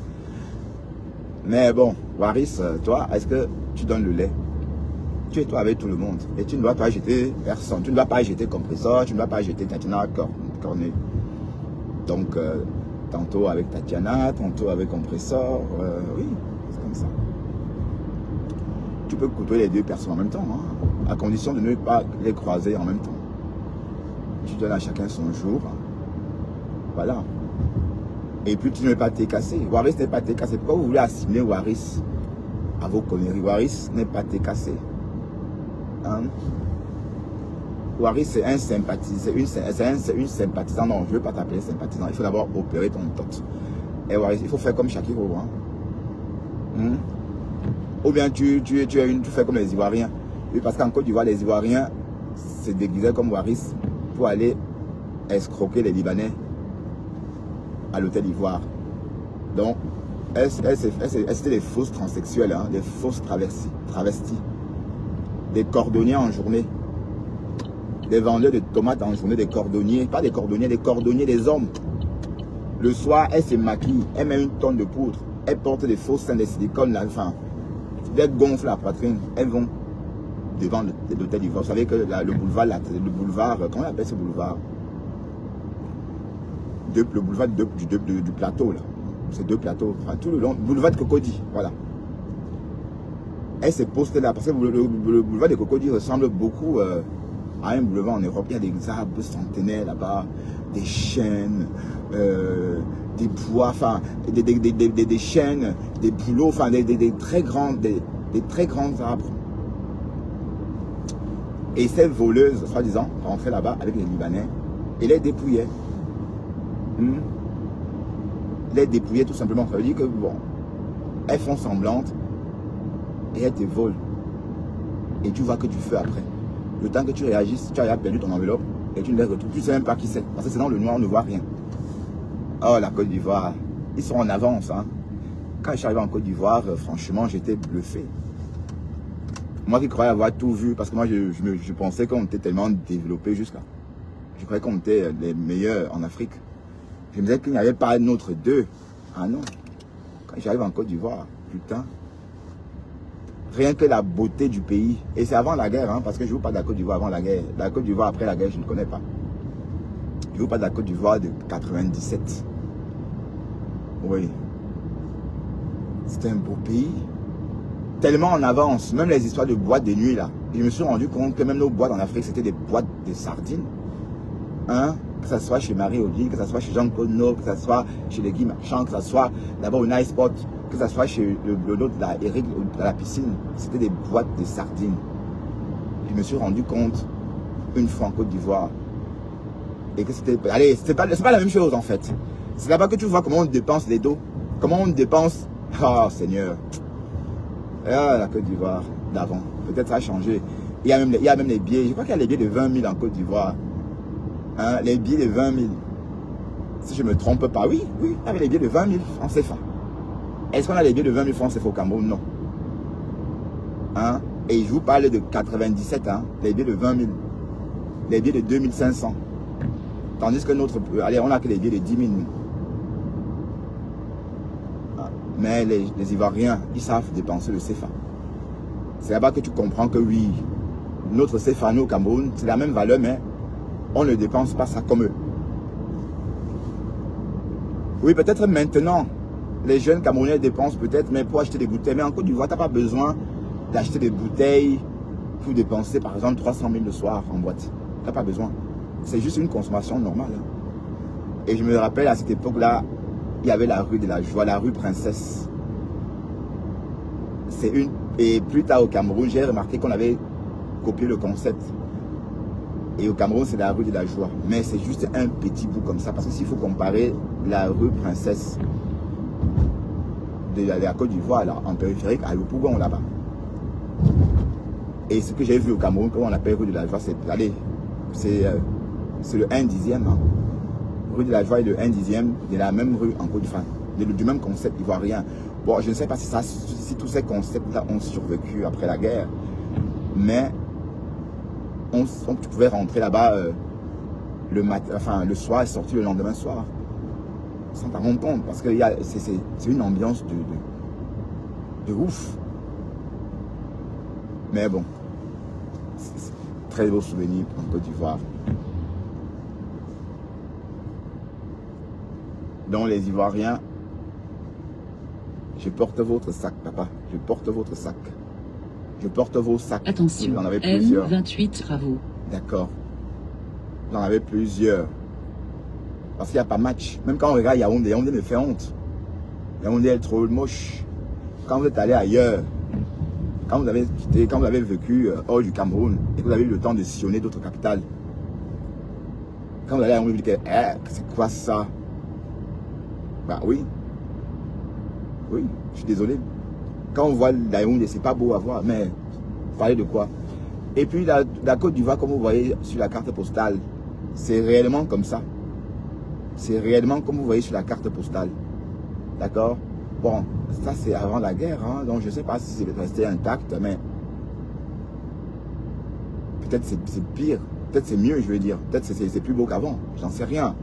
Mais bon, Waris, toi, est-ce que tu donnes le lait? Tu es toi avec tout le monde. Et tu ne dois pas jeter personne. Tu ne dois pas jeter Compressor, tu ne dois pas jeter Tatiana Cornet. Donc, tantôt avec Tatiana, tantôt avec Compressor. Oui, c'est comme ça. Tu peux côtoyer les deux personnes en même temps, hein, à condition de ne pas les croiser en même temps. Tu donnes à chacun son jour. Voilà. Et puis tu ne veux pas TKC. Waris n'est pas TKC. Pourquoi vous voulez assimiler Waris à vos conneries? Waris n'est pas TKC. Hein? Waris c'est un sympathisant. C'est une sympathisante. Non, je ne veux pas t'appeler sympathisant. Il faut d'abord opérer ton tot. Et Waris, il faut faire comme Shakiro. Hein? Ou bien tu fais comme les Ivoiriens. Oui, parce qu'en Côte d'Ivoire, les Ivoiriens se déguisaient comme Waris pour aller escroquer les Libanais. à l'hôtel Ivoire. Donc, c'était des fausses transsexuelles, hein, des fausses travestis, des cordonniers en journée, des vendeurs de tomates en journée, des cordonniers, pas des cordonniers, des hommes. Le soir, elle se maquille, elle met une tonne de poudre, elle porte des faux seins, des silicones, là, enfin, elle gonfle la poitrine, elles vont devant l'hôtel Ivoire. Vous savez que le boulevard, comment on appelle ce boulevard? Le boulevard du plateau, là. C'est deux plateaux, enfin, tout le long, boulevard de Cocody, voilà. Elle s'est postée là, parce que le boulevard de Cocody ressemble beaucoup à un boulevard en Europe. Il y a des arbres centenaires là-bas, des chênes, des bois, enfin, des chênes, des bouleaux, enfin, des très grands arbres. Et ces voleuses, soi-disant, rentraient là-bas avec les Libanais et les dépouillaient. Les dépouiller tout simplement, ça veut dire que bon, elles font semblante et elles te volent et tu vois que tu fais après. Le temps que tu réagisses, tu as perdu ton enveloppe et tu ne les retrouves, tu ne sais même pas qui c'est parce que c'est dans le noir, on ne voit rien. Oh, la Côte d'Ivoire, ils sont en avance, hein. Quand je suis arrivé en Côte d'Ivoire, franchement j'étais bluffé. Moi qui croyais avoir tout vu, parce que moi je pensais qu'on était tellement développé jusqu'à, je croyais qu'on était les meilleurs en Afrique. Je me disais qu'il n'y avait pas un autre d'eux. Ah non. Quand j'arrive en Côte d'Ivoire, putain. Rien que la beauté du pays. Et c'est avant la guerre, hein, parce que je ne vous parle de la Côte d'Ivoire avant la guerre. La Côte d'Ivoire après la guerre, je ne connais pas. Je vous parle de la Côte d'Ivoire de 97. Oui. C'était un beau pays. Tellement en avance. Même les histoires de boîtes de nuit, là. Je me suis rendu compte que même nos boîtes en Afrique, c'était des boîtes de sardines. Hein? Que ce soit chez Marie-Odile, que ce soit chez Jean-Claude No, que ce soit chez les Guy Marchand, que ce soit d'abord au Nice Spot, que ce soit chez l'autre, Eric, à la piscine, c'était des boîtes de sardines. Je me suis rendu compte, une fois en Côte d'Ivoire, et que c'était... Allez, c'est pas la même chose en fait. C'est là-bas que tu vois comment on dépense les dos, comment on dépense... Oh Seigneur. Ah, la Côte d'Ivoire d'avant, peut-être ça a changé. Il y a même les billets, je crois qu'il y a les billets de 20 000 en Côte d'Ivoire. Hein, les billets de 20 000. Si je ne me trompe pas, oui, avec les billets de 20 000 francs CFA. Est-ce qu'on a les billets de 20 000 francs CFA au Cameroun? Non. Hein? Et je vous parle de 97, hein, les billets de 20 000. Les billets de 2500. Tandis que notre... Allez, on n'a que les billets de 10 000. Ah, mais les Ivoiriens, ils savent dépenser le CFA. C'est là-bas que tu comprends que oui, notre CFA, nous au Cameroun, c'est la même valeur, mais on ne dépense pas ça comme eux. Oui, peut-être maintenant, les jeunes Camerounais dépensent peut-être, mais pour acheter des bouteilles. Mais en Côte d'Ivoire, tu n'as pas besoin d'acheter des bouteilles pour dépenser, par exemple, 300 000 le soir en boîte. Tu n'as pas besoin. C'est juste une consommation normale. Hein. Et je me rappelle, à cette époque-là, il y avait la rue de la Joie, la rue Princesse. Et plus tard au Cameroun, j'ai remarqué qu'on avait copié le concept. Et au Cameroun, c'est la rue de la Joie. Mais c'est juste un petit bout comme ça. Parce que s'il faut comparer la rue Princesse de la Côte d'Ivoire, en périphérique, à Yopougon, là-bas. Et ce que j'ai vu au Cameroun, comment on appelle rue de la Joie, c'est le 1/10. Hein. Rue de la Joie est le 1/10 de la même rue en Côte d'Ivoire. Du même concept ivoirien. Bon, je ne sais pas si tous ces concepts-là ont survécu après la guerre. Mais... tu pouvais rentrer là-bas le soir et sortir le lendemain soir. Sans t'en rendre compte. Parce que c'est une ambiance de ouf. Mais bon. C'est très beau souvenir en Côte d'Ivoire. Donc les Ivoiriens, je porte votre sac, papa. Je porte votre sac. Je porte vos sacs. Attention, vous en avez plusieurs. M28 travaux. D'accord. Vous en avez plusieurs. Parce qu'il n'y a pas match. Même quand on regarde Yaoundé, Yaoundé me fait honte. Yaoundé est trop moche. Quand vous êtes allé ailleurs, quand vous avez quitté, quand vous avez vécu hors du Cameroun et que vous avez eu le temps de sillonner d'autres capitales, quand vous allez à Yaoundé, vous dites c'est quoi ça? Bah oui. Oui, je suis désolé. Quand on voit la Yaoundé, c'est pas beau à voir, mais parler de quoi? Et puis la Côte d'Ivoire, comme vous voyez sur la carte postale, c'est réellement comme ça. C'est réellement comme vous voyez sur la carte postale. D'accord? Bon, ça c'est avant la guerre, hein, donc je ne sais pas si c'est resté intact, mais peut-être c'est pire, peut-être c'est mieux, je veux dire. Peut-être c'est plus beau qu'avant, j'en sais rien.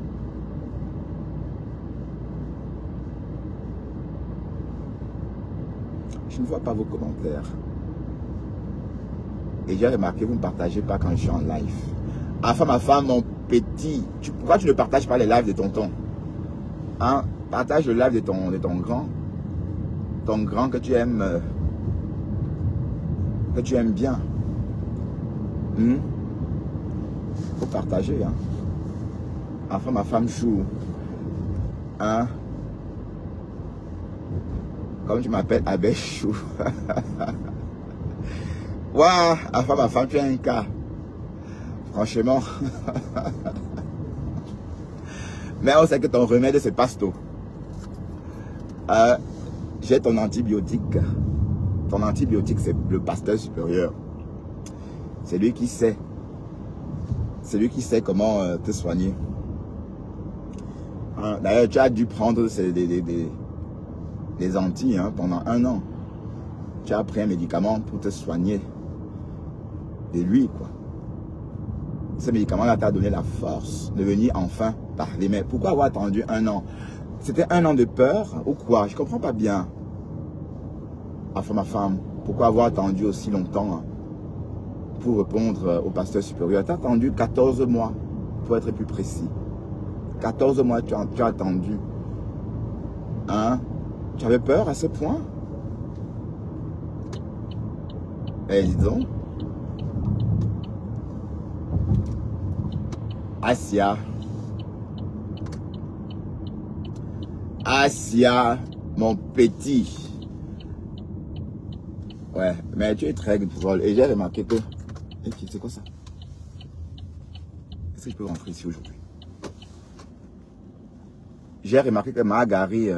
Je ne vois pas vos commentaires. Et j'ai remarqué, vous ne partagez pas quand je suis en live. Enfin, ma femme, mon petit, pourquoi tu ne partages pas les lives de tonton? Hein? Partage le live de ton grand. Ton grand que tu aimes bien. Faut partager. Hein? Enfin, ma femme joue. Hein? Comme tu m'appelles, Abbé Chou. Waouh, enfin ma femme, tu as un cas. Franchement. Mais on sait que ton remède, c'est pasto. J'ai ton antibiotique. Ton antibiotique, c'est le pasteur supérieur. C'est lui qui sait. C'est lui qui sait comment te soigner. D'ailleurs, tu as dû prendre des anti pendant 1 an. Tu as pris un médicament pour te soigner de lui, quoi. Ce médicament-là t'a donné la force de venir enfin parler. Mais pourquoi avoir attendu 1 an? C'était 1 an de peur ou quoi? Je comprends pas bien. Enfin, ma femme, pourquoi avoir attendu aussi longtemps pour répondre au pasteur supérieur? Tu as attendu 14 mois, pour être plus précis. 14 mois, tu as attendu. Hein? Tu avais peur à ce point? Eh, dis donc. Asia. Asia, mon petit. Ouais, mais tu es très drôle. Et j'ai remarqué que... C'est quoi ça? Est-ce que je peux rentrer ici aujourd'hui? J'ai remarqué que Margari...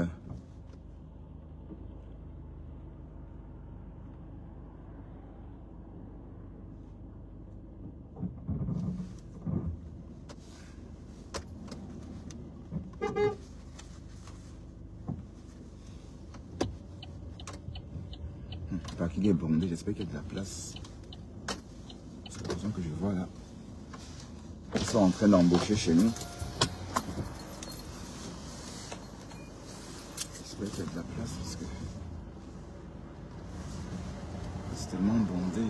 Le parking est bondé, j'espère qu'il y a de la place. C'est l'impression que je vois là. Ils sont en train d'embaucher chez nous. J'espère qu'il y a de la place parce que c'est tellement bondé.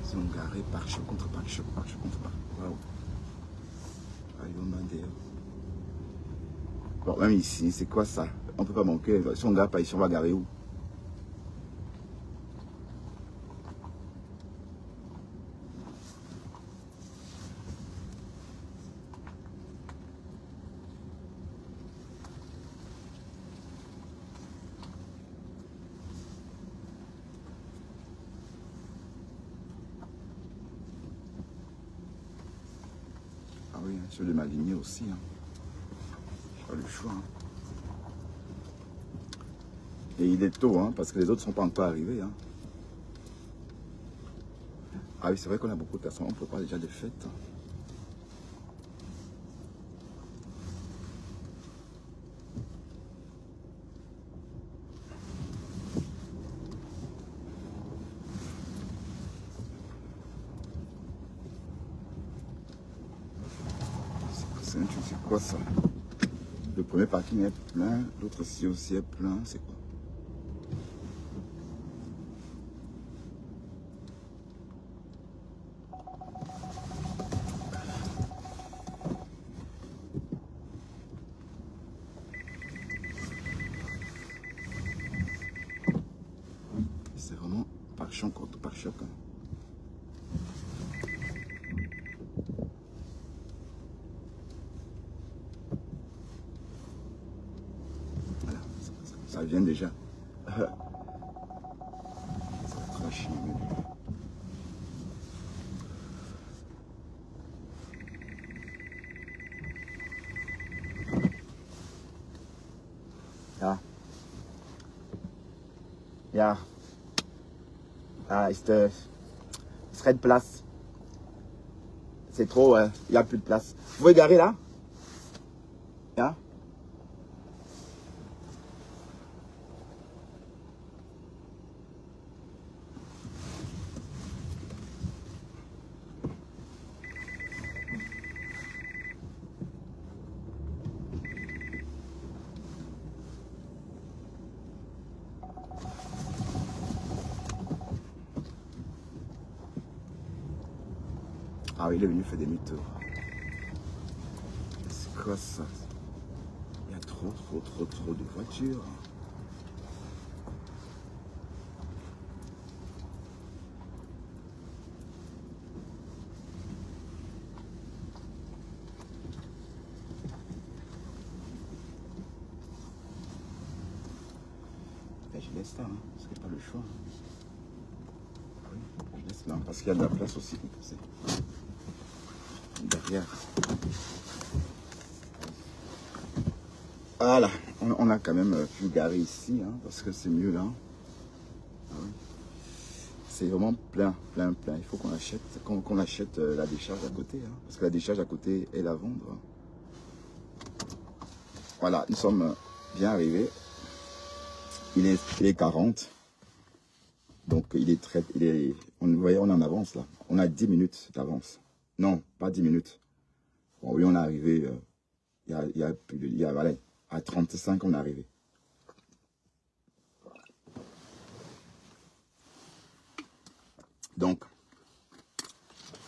Ils sont garés par choc contre par choc, par choc contre par. Waouh. Bon, même ici, c'est quoi ça? On peut pas manquer. Si on gare pas ici, on va garer où? Ah oui, je vais m'aligner aussi. Hein. Pas le choix. Hein. Et il est tôt, hein, parce que les autres ne sont pas encore arrivés. Hein. Ah oui, c'est vrai qu'on a beaucoup de personnes, on prépare déjà des fêtes. C'est quoi ça? Le premier parking est plein, l'autre ci aussi est plein, c'est quoi? C'est vraiment par choc contre par choc. Hein. Voilà, ça vient déjà. Ça Ja. Il serait de place. C'est trop, il n'y a plus de place. Vous pouvez garer là? Ja. Ah oui, il est venu faire des demi-tours. C'est quoi ça? Il y a trop de voitures. Et je laisse là, hein, parce que j'ai pas le choix. Oui, je laisse là, parce qu'il y a de la place aussi pour pousser. Derrière. Voilà, on a quand même pu garer ici, hein, parce que c'est mieux là. Ah oui. C'est vraiment plein. Il faut qu'on achète, la décharge à côté, hein, parce que la décharge à côté est à vendre. Voilà, nous sommes bien arrivés. Il est 40. Donc vous voyez, on en avance là. On a 10 minutes d'avance. Non, pas 10 minutes. Bon, oui, on est arrivé, voilà, à 35, on est arrivé. Donc,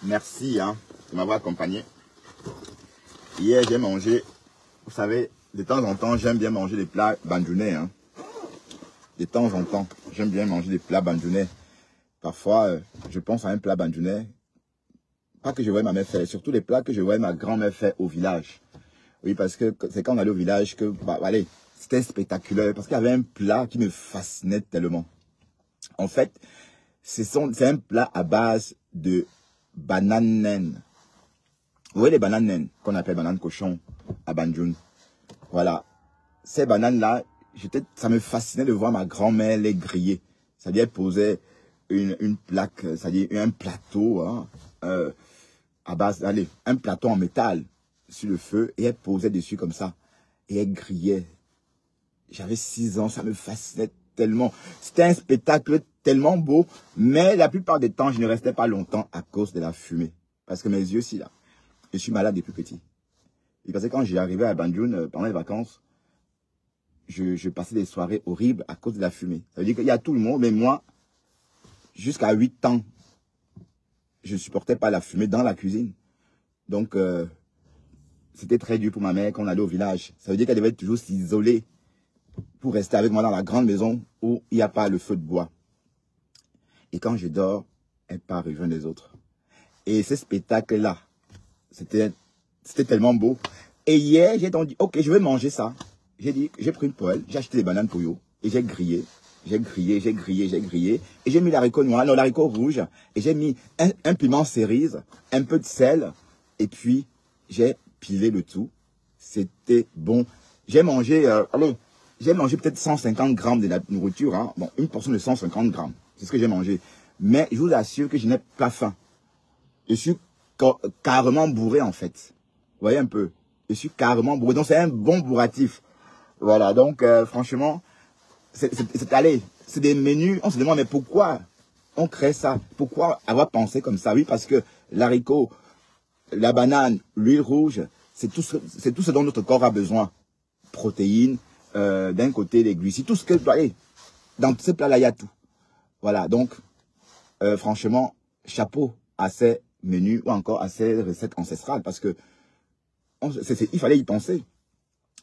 merci de m'avoir accompagné. Hier, j'ai mangé, vous savez, de temps en temps, j'aime bien manger des plats bandjounais. Hein. De temps en temps, j'aime bien manger des plats bandjounais. Parfois, je pense à un plat bandjounais. Pas que je voyais ma mère faire, surtout les plats que je voyais ma grand-mère faire au village. Oui, parce que c'est quand on allait au village que, allez, c'était spectaculaire. Parce qu'il y avait un plat qui me fascinait tellement. En fait, c'est un plat à base de bananes naines. Vous voyez les bananes naines, qu'on appelle bananes cochon à Banjoun. Voilà. Ces bananes-là, ça me fascinait de voir ma grand-mère les griller. C'est-à-dire, elle posait une plaque, c'est-à-dire un plateau, hein, à base, allez, un plateau en métal sur le feu, et elle posait dessus comme ça, et elle grillait. J'avais 6 ans, ça me fascinait tellement. C'était un spectacle tellement beau, mais la plupart des temps, je ne restais pas longtemps à cause de la fumée. Parce que mes yeux, si là, je suis malade depuis petit. Et parce que quand j'arrivais à Banjoun, pendant les vacances, je passais des soirées horribles à cause de la fumée. Ça veut dire qu'il y a tout le monde, mais moi, jusqu'à 8 ans, je ne supportais pas la fumée dans la cuisine. Donc, c'était très dur pour ma mère quand on allait au village. Ça veut dire qu'elle devait toujours s'isoler pour rester avec moi dans la grande maison où il n'y a pas le feu de bois. Et quand je dors, elle part rejoindre les autres. Et ce spectacle-là, c'était tellement beau. Et hier, j'ai donc dit, ok, je vais manger ça. J'ai pris une poêle, j'ai acheté des bananes Poyo et j'ai grillé. J'ai grillé. Et j'ai mis l'haricot noir, non, l'haricot rouge. Et j'ai mis un piment cerise, un peu de sel. Et puis, j'ai pilé le tout. C'était bon. J'ai mangé, peut-être 150 grammes de la nourriture. Hein. Bon, une portion de 150 grammes. C'est ce que j'ai mangé. Mais je vous assure que je n'ai pas faim. Je suis carrément bourré, en fait. Vous voyez un peu? Je suis carrément bourré. Donc, c'est un bon bourratif. Voilà. Donc, franchement, c'est des menus. On se demande, mais pourquoi on crée ça? Pourquoi avoir pensé comme ça? Oui, parce que l'haricot, la banane, l'huile rouge, c'est tout ce dont notre corps a besoin. Protéines, d'un côté, les glucides, tout ce que doit aller. Dans ce plat-là, il y a tout. Voilà. Donc, franchement, chapeau à ces menus ou encore à ces recettes ancestrales parce que il fallait y penser.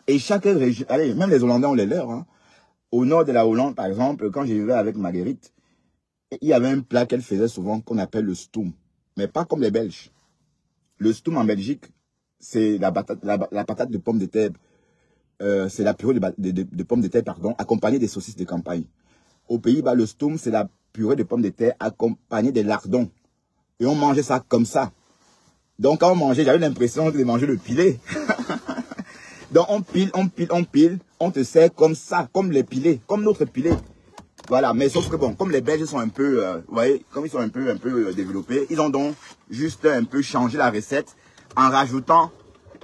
Et chaque région, allez, même les Hollandais ont les leurs. Hein. Au nord de la Hollande, par exemple, quand je vivais avec Marguerite, il y avait un plat qu'elle faisait souvent qu'on appelle le stoum. Mais pas comme les Belges. Le stoum en Belgique, c'est la patate de pommes de terre. C'est la purée de pommes de terre, pardon, accompagnée des saucisses de campagne. Aux Pays-Bas, le stoum, c'est la purée de pommes de terre accompagnée des lardons. Et on mangeait ça comme ça. Donc, quand on mangeait, j'avais l'impression de manger le pilé. Donc, on pile, on te sert comme ça, comme les pilés, comme notre pilé. Voilà, mais sauf que bon, comme les Belges sont un peu, vous voyez, comme ils sont un peu développés, ils ont donc juste un peu changé la recette en rajoutant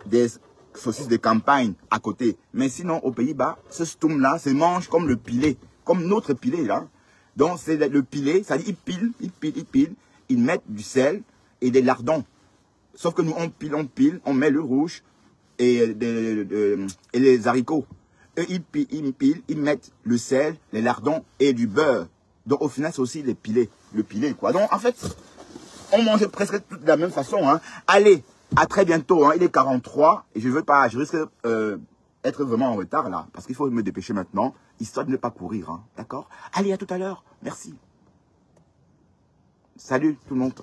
des saucisses de campagne à côté. Mais sinon, aux Pays-Bas, ce stoum-là se mange comme le pilé, comme notre pilé là. Donc c'est le pilé, ça dit ils pilent, ils mettent du sel et des lardons. Sauf que nous on pile, on met le rouge et les haricots. Eux, ils pilent, ils mettent le sel, les lardons et du beurre. Donc, au final, c'est aussi le pilé, quoi. Donc, en fait, on mange presque tout de la même façon, hein. Allez, à très bientôt, hein. Il est 43 et je risque d'être vraiment en retard, là, parce qu'il faut me dépêcher maintenant, histoire de ne pas courir, hein. D'accord? Allez, à tout à l'heure. Merci. Salut, tout le monde.